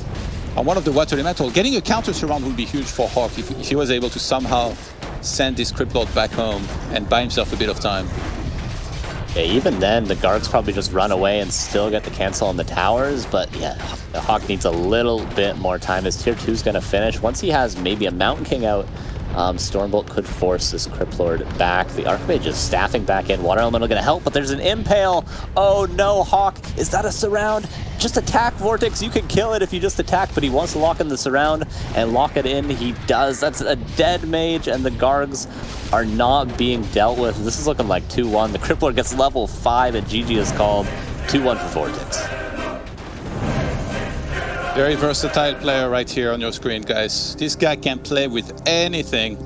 on one of the Water Elemental. Getting a counter surround would be huge for HawK if he was able to somehow send this Cryptlord back home and buy himself a bit of time. Yeah, even then, the Gargs probably just run away and still get the cancel on the towers, but yeah, HawK needs a little bit more time. His tier 2 is going to finish. Once he has maybe a Mountain King out, Stormbolt could force this Cryptlord back. The Archmage is staffing back in. Water Elemental going to help, but there's an Impale. Oh no, HawK. Is that a surround? Just attack, VortiX. You can kill it if you just attack, but he wants to lock in the surround and lock it in. He does. That's a dead mage, and the Gargs are not being dealt with. This is looking like 2-1. The Cryptlord gets level 5, and GG is called. 2-1 for VortiX. Very versatile player right here on your screen, guys. This guy can play with anything.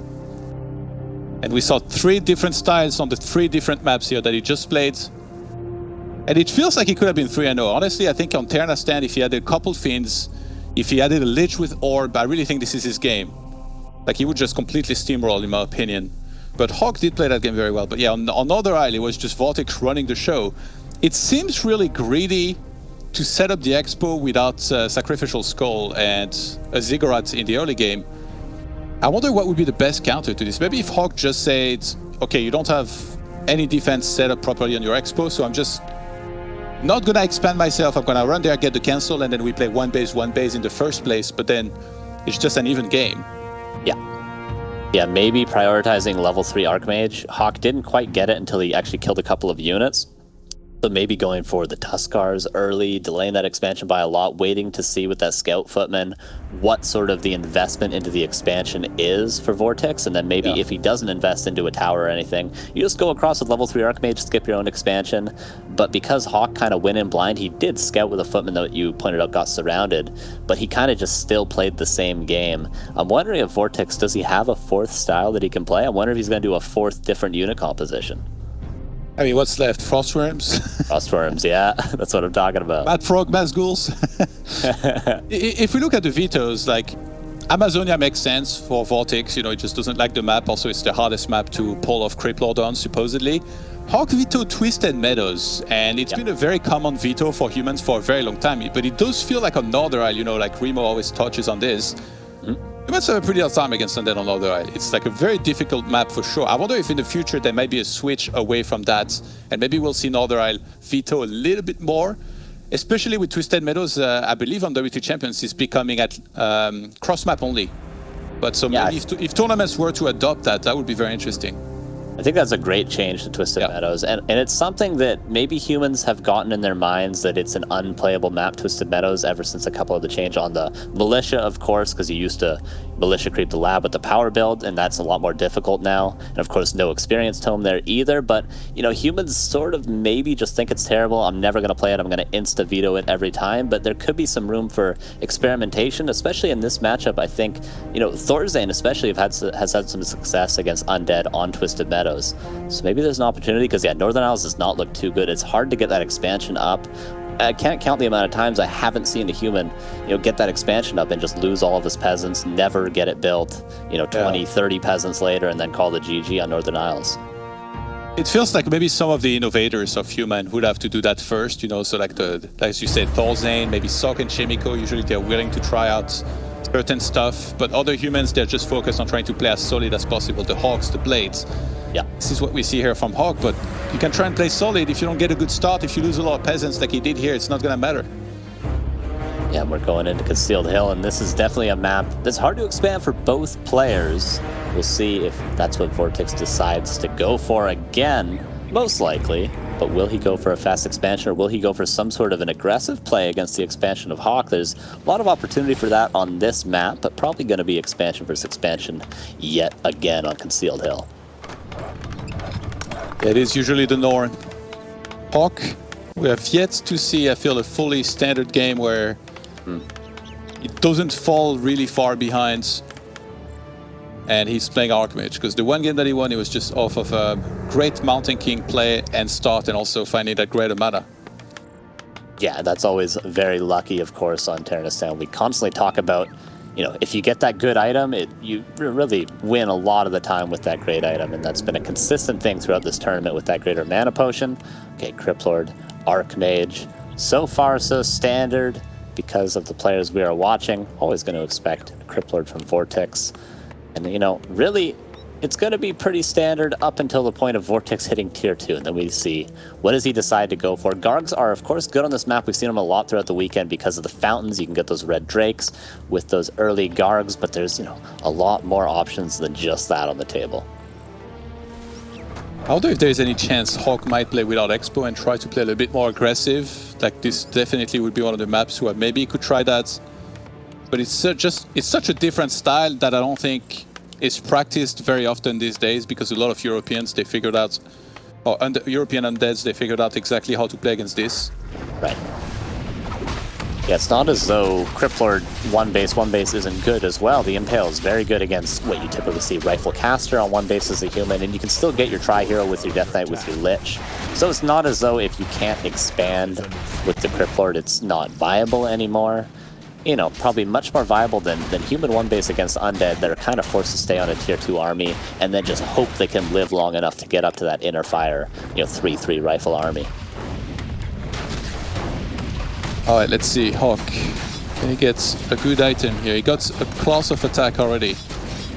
And we saw 3 different styles on the 3 different maps here that he just played. And it feels like he could have been 3-0. Honestly, I think on Terna Stand, if he had a couple Fiends, if he added a Lich with Orb, I really think this is his game. Like, he would just completely steamroll, in my opinion. But HawK did play that game very well. But yeah, on Other Isle, it was just VortiX running the show. It seems really greedy to set up the Expo without Sacrificial Skull and a Ziggurat in the early game. I wonder what would be the best counter to this. Maybe if HawK just said, okay, you don't have any defense set up properly on your Expo, so I'm just not gonna expand myself. I'm gonna run there, get the cancel, and then we play one base in the first place, but then it's just an even game. Yeah, maybe prioritizing level 3 Archmage. HawK didn't quite get it until he actually killed a couple of units. So maybe going for the Tuskars early, delaying that expansion by a lot, waiting to see with that Scout Footman what sort of the investment into the expansion is for VortiX, and then maybe if he doesn't invest into a tower or anything, you just go across with level 3 Archmage, skip your own expansion. But because HawK kind of went in blind, he did Scout with a Footman that you pointed out got surrounded, but he kind of just still played the same game. I'm wondering if VortiX, does he have a 4th style that he can play? I wonder if he's going to do a 4th different unit composition. I mean, what's left? Frostworms? Frostworms, yeah. That's what I'm talking about. Mad Frog, Mass Ghouls. If we look at the vetoes, like, Amazonia makes sense for VortiX. You know, it just doesn't like the map. Also, it's the hardest map to pull off Cryptlord on, supposedly. HawK veto Twisted Meadows, and it's been a very common veto for humans for a very long time. But it does feel like another isle, you know, like Remo always touches on this. Humans have a pretty hard time against Undead on Other Isle. It's like a very difficult map for sure. I wonder if in the future there might be a switch away from that, and maybe we'll see Northern Isle veto a little bit more, especially with Twisted Meadows. I believe on WC3 Champions is becoming at cross map only. But so maybe if tournaments were to adopt that, that would be very interesting. I think that's a great change to Twisted Meadows, and it's something that maybe humans have gotten in their minds that it's an unplayable map, Twisted Meadows, ever since a couple of the change on the Militia, of course, because you used to Militia creep the lab with the power build, and that's a lot more difficult now. And of course, no experience tome there either, but you know, humans sort of maybe just think it's terrible. I'm never going to play it. I'm going to insta-veto it every time, but there could be some room for experimentation, especially in this matchup. I think, you know, Thorzane especially has had some success against Undead on Twisted Meadows. So maybe there's an opportunity, because Northern Isles does not look too good. It's hard to get that expansion up. I can't count the amount of times I haven't seen a human, you know, get that expansion up and just lose all of his peasants, never get it built, you know, 20, 30 peasants later, and then call the GG on Northern Isles. It feels like maybe some of the innovators of human would have to do that first, you know, so like as you said, Thorzane, maybe HawK and Chemico, usually they're willing to try out certain stuff, but other humans, they're just focused on trying to play as solid as possible. The HawKs, the Blades. Yeah. This is what we see here from HawK, but you can try and play solid. If you don't get a good start, if you lose a lot of peasants like he did here, it's not going to matter. Yeah, we're going into Concealed Hill, and this is definitely a map that's hard to expand for both players. We'll see if that's what VortiX decides to go for again, most likely. But will he go for a fast expansion, or will he go for some sort of an aggressive play against the expansion of HawK? There's a lot of opportunity for that on this map, but probably going to be expansion versus expansion yet again on Concealed Hill. It is usually the norm. HawK, we have yet to see, I feel, a fully standard game where it doesn't fall really far behind. And he's playing Archmage, because the one game that he won, it was just off of a great Mountain King play and start, and also finding that greater mana. Yeah, that's always very lucky, of course, on Terranistan. We constantly talk about, you know, if you get that good item, you really win a lot of the time with that great item, and that's been a consistent thing throughout this tournament with that greater mana potion. Okay, Cryptlord, Archmage, so far so standard because of the players we are watching. Always going to expect Cryptlord from VortiX. And, you know, really, it's going to be pretty standard up until the point of VortiX hitting Tier 2, and then we see what does he decide to go for. Gargs are, of course, good on this map. We've seen them a lot throughout the weekend because of the fountains. You can get those red drakes with those early Gargs, but there's, you know, a lot more options than just that on the table. I wonder if there's any chance HawK might play without Expo and try to play a little bit more aggressive. Like, this definitely would be one of the maps where maybe he could try that. But it's such a different style that I don't think is practiced very often these days, because a lot of Europeans, they figured out, or European undeads, they figured out exactly how to play against this. Right. Yeah, it's not as though Cryptlord one base isn't good as well. The Impale is very good against what you typically see Rifle Caster on one base as a human, and you can still get your Tri-Hero with your Death Knight with your Lich. So it's not as though if you can't expand with the Cryptlord, it's not viable anymore. You know, probably much more viable than human one base against undead that are kind of forced to stay on a tier 2 army and then just hope they can live long enough to get up to that inner fire, you know, 3/3 rifle army. Alright, let's see. HawK, can he get a good item here? He got a class of attack already.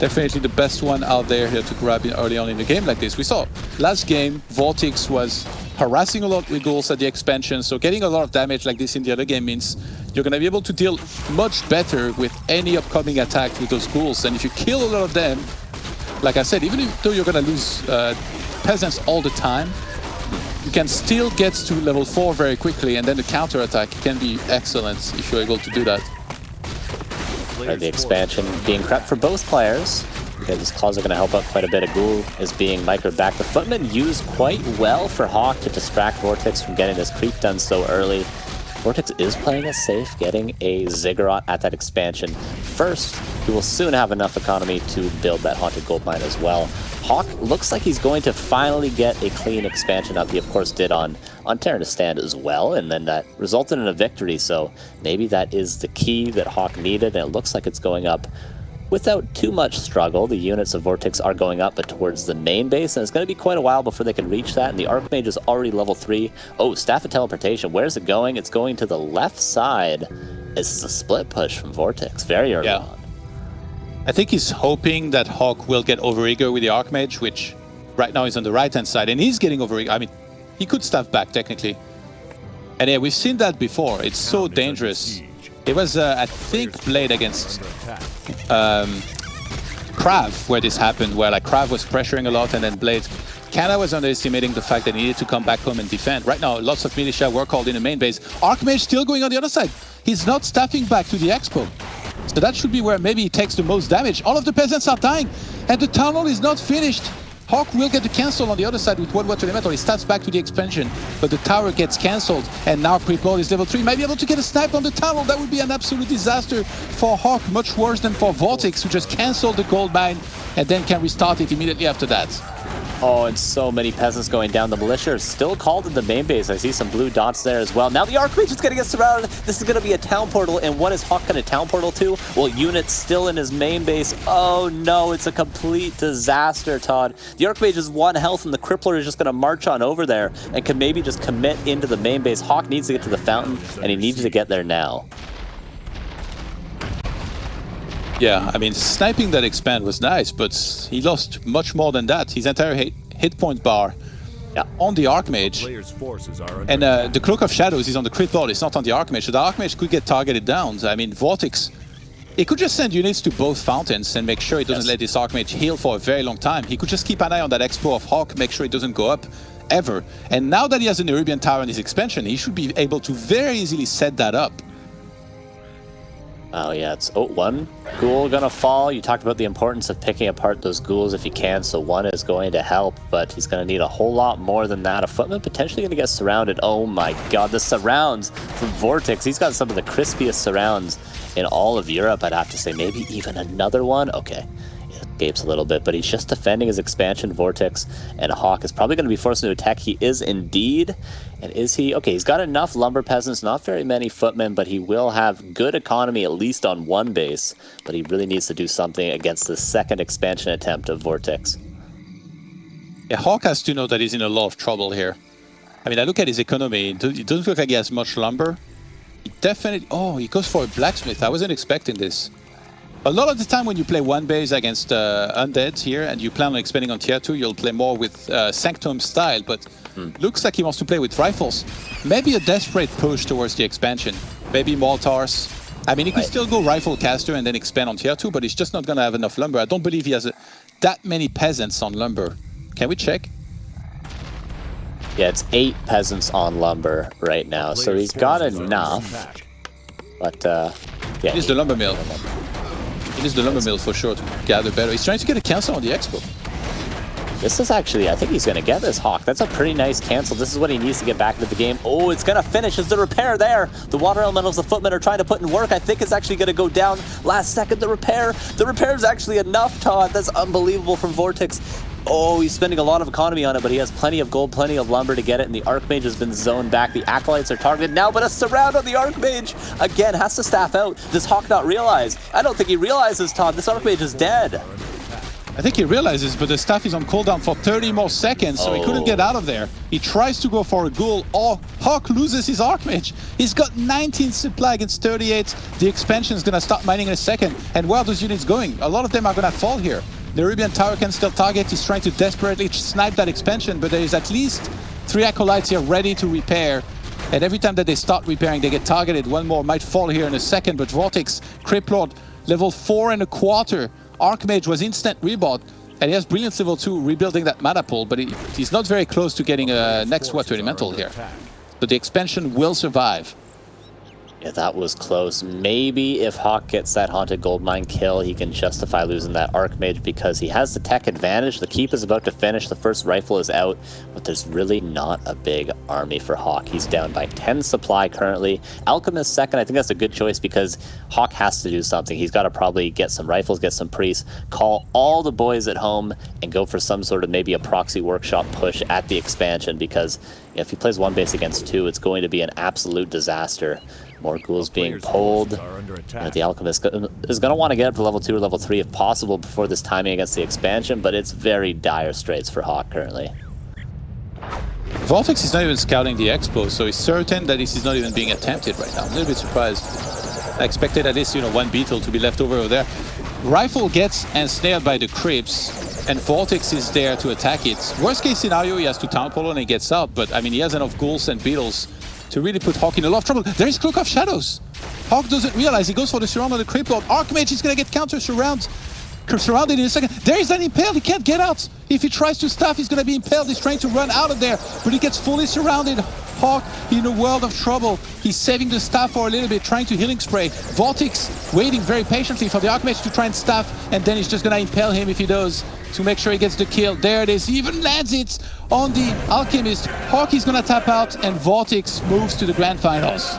Definitely the best one out there here to grab early on in the game like this. We saw last game, VortiX was harassing a lot with ghouls at the expansion, so getting a lot of damage like this in the other game means you're going to be able to deal much better with any upcoming attack with those ghouls. And if you kill a lot of them, like I said, even though you're going to lose peasants all the time, you can still get to level 4 very quickly, and then the counter attack can be excellent if you're able to do that. The expansion being prepped for both players. Okay, these claws are going to help out quite a bit. A ghoul is being microed back. The footmen used quite well for HawK to distract VortiX from getting this creep done so early. VortiX is playing it safe, getting a Ziggurat at that expansion. First, he will soon have enough economy to build that Haunted Goldmine as well. HawK looks like he's going to finally get a clean expansion up. He, of course, did on Terranistan as well, and then that resulted in a victory, so maybe that is the key that HawK needed, and it looks like it's going up without too much struggle. The units of VortiX are going up, but towards the main base, and it's going to be quite a while before they can reach that, and the Archmage is already level 3. Oh, Staff of Teleportation, where's it going? It's going to the left side. It's the split push from VortiX, very early on. I think he's hoping that HawK will get overeager with the Archmage, which right now is on the right-hand side, and he's getting overeager. I mean, he could staff back, technically. And yeah, we've seen that before. It's so dangerous. It was, I think, Blade against Krav, where this happened, where like Krav was pressuring a lot, and then Blade kinda was underestimating the fact that he needed to come back home and defend. Right now, lots of militia were called in the main base. Archmage still going on the other side. He's not staffing back to the Expo. So that should be where maybe he takes the most damage. All of the peasants are dying, and the Town Hall is not finished. HawK will get the cancel on the other side with 1 water elemental. He starts back to the expansion, but the tower gets cancelled, and now Creeplord is level 3. Might be able to get a snipe on the Town Hall. That would be an absolute disaster for HawK, much worse than for VortiX, who just cancelled the gold mine and then can restart it immediately after that. Oh, and so many peasants going down. The militia are still called in the main base. I see some blue dots there as well. Now the Archmage is going to get surrounded. This is going to be a town portal. And what is HawK going to town portal to? Well, Unit's still in his main base. Oh no, it's a complete disaster, Todd. The Archmage is 1 health, and the Crippler is just going to march on over there and can maybe just commit into the main base. HawK needs to get to the fountain, and he needs to get there now. Yeah, I mean, sniping that expand was nice, but he lost much more than that. His entire hit point bar on the Archmage. And the Cloak of Shadows is on the crit lord, it's not on the Archmage. So the Archmage could get targeted down. I mean, VortiX, he could just send units to both fountains and make sure he doesn't let this Archmage heal for a very long time. He could just keep an eye on that Expo of HawK, make sure it doesn't go up ever. And now that he has an Arabian Tower in his expansion, he should be able to very easily set that up. Oh yeah, it's 1 ghoul gonna fall. You talked about the importance of picking apart those ghouls if you can, so 1 is going to help, but he's gonna need a whole lot more than that. A footman potentially gonna get surrounded. Oh my god, the surrounds from VortiX. He's got some of the crispiest surrounds in all of Europe, I'd have to say. Maybe even another one. Okay, he escapes a little bit, but he's just defending his expansion. VortiX, and HawK is probably gonna be forced into attack. He is indeed. And is he? Okay, he's got enough lumber peasants, not very many footmen, but he will have good economy, at least on 1 base. But he really needs to do something against the second expansion attempt of VortiX. Yeah, HawK has to know that he's in a lot of trouble here. I mean, I look at his economy, it doesn't look like he has much lumber. He definitely... Oh, he goes for a blacksmith. I wasn't expecting this. A lot of the time when you play 1 base against undead here and you plan on expanding on tier 2, you'll play more with Sanctum style, but looks like he wants to play with rifles. Maybe a desperate push towards the expansion. Maybe mortars. I mean, he could still go rifle caster and then expand on tier 2, but he's just not going to have enough lumber. I don't believe he has that many peasants on lumber. Can we check? Yeah, it's 8 peasants on lumber right now, so he's got enough. But, yeah. It is the lumber mill. It is the lumber mill for sure to gather better. He's trying to get a cancel on the Expo. This is actually, I think he's going to get this, HawK. That's a pretty nice cancel. This is what he needs to get back into the game. Oh, it's going to finish. Is the repair there? The water elementals, the footmen are trying to put in work. I think it's actually going to go down last second. The repair is actually enough, Todd. That's unbelievable from VortiX. Oh, he's spending a lot of economy on it, but he has plenty of gold, plenty of lumber to get it, and the Archmage has been zoned back. The Acolytes are targeted now, but a surround on the Archmage. Again, has to staff out. Does HawK not realize? I don't think he realizes, Todd. This Archmage is dead. I think he realizes, but the staff is on cooldown for 30 more seconds, so he couldn't get out of there. He tries to go for a ghoul, or HawK loses his Archmage. He's got 19 supply against 38. The expansion is going to start mining in a second. And where are those units going? A lot of them are going to fall here. The Arabian Tower can still target. He's trying to desperately snipe that expansion, but there is at least 3 Acolytes here ready to repair. And every time that they start repairing, they get targeted. 1 more might fall here in a second, but VortiX, Criplord, level 4.25. Archmage was instant rebought, and he has Brilliance level 2 rebuilding that mana pool, but he's not very close to getting a next water elemental here. So the expansion will survive. Yeah, that was close. Maybe if HawK gets that Haunted Goldmine kill, he can justify losing that Archmage because he has the tech advantage. The keep is about to finish. The first rifle is out, but there's really not a big army for HawK. He's down by 10 supply currently. Alchemist second, I think that's a good choice because HawK has to do something. He's got to probably get some rifles, get some priests, call all the boys at home, and go for some sort of maybe a proxy workshop push at the expansion because if he plays 1 base against 2, it's going to be an absolute disaster. More ghouls being pulled. The Alchemist is going to want to get up to level 2 or level 3 if possible before this timing against the expansion, but it's very dire straits for HawK currently. VortiX is not even scouting the Expo, so he's certain that this is not even being attempted right now. I'm a little bit surprised. I expected at least, 1 beetle to be left over there. Rifle gets ensnared by the creeps, and VortiX is there to attack it. Worst case scenario, he has to town polo and he gets out, but I mean, he has enough ghouls and beetles to really put HawK in a lot of trouble. There is Cloak of Shadows. HawK doesn't realize, he goes for the surround on the creep lord. Archmage is gonna get surrounded in a second. There is an impale, he can't get out. If he tries to staff, he's gonna be impaled. He's trying to run out of there, but he gets fully surrounded. HawK in a world of trouble. He's saving the staff for a little bit, trying to healing spray. VortiX waiting very patiently for the Archmage to try and staff, and then he's just gonna impale him if he does, to make sure he gets the kill. There it is, he even lands it on the Alchemist. HawK is gonna tap out, and VortiX moves to the grand finals.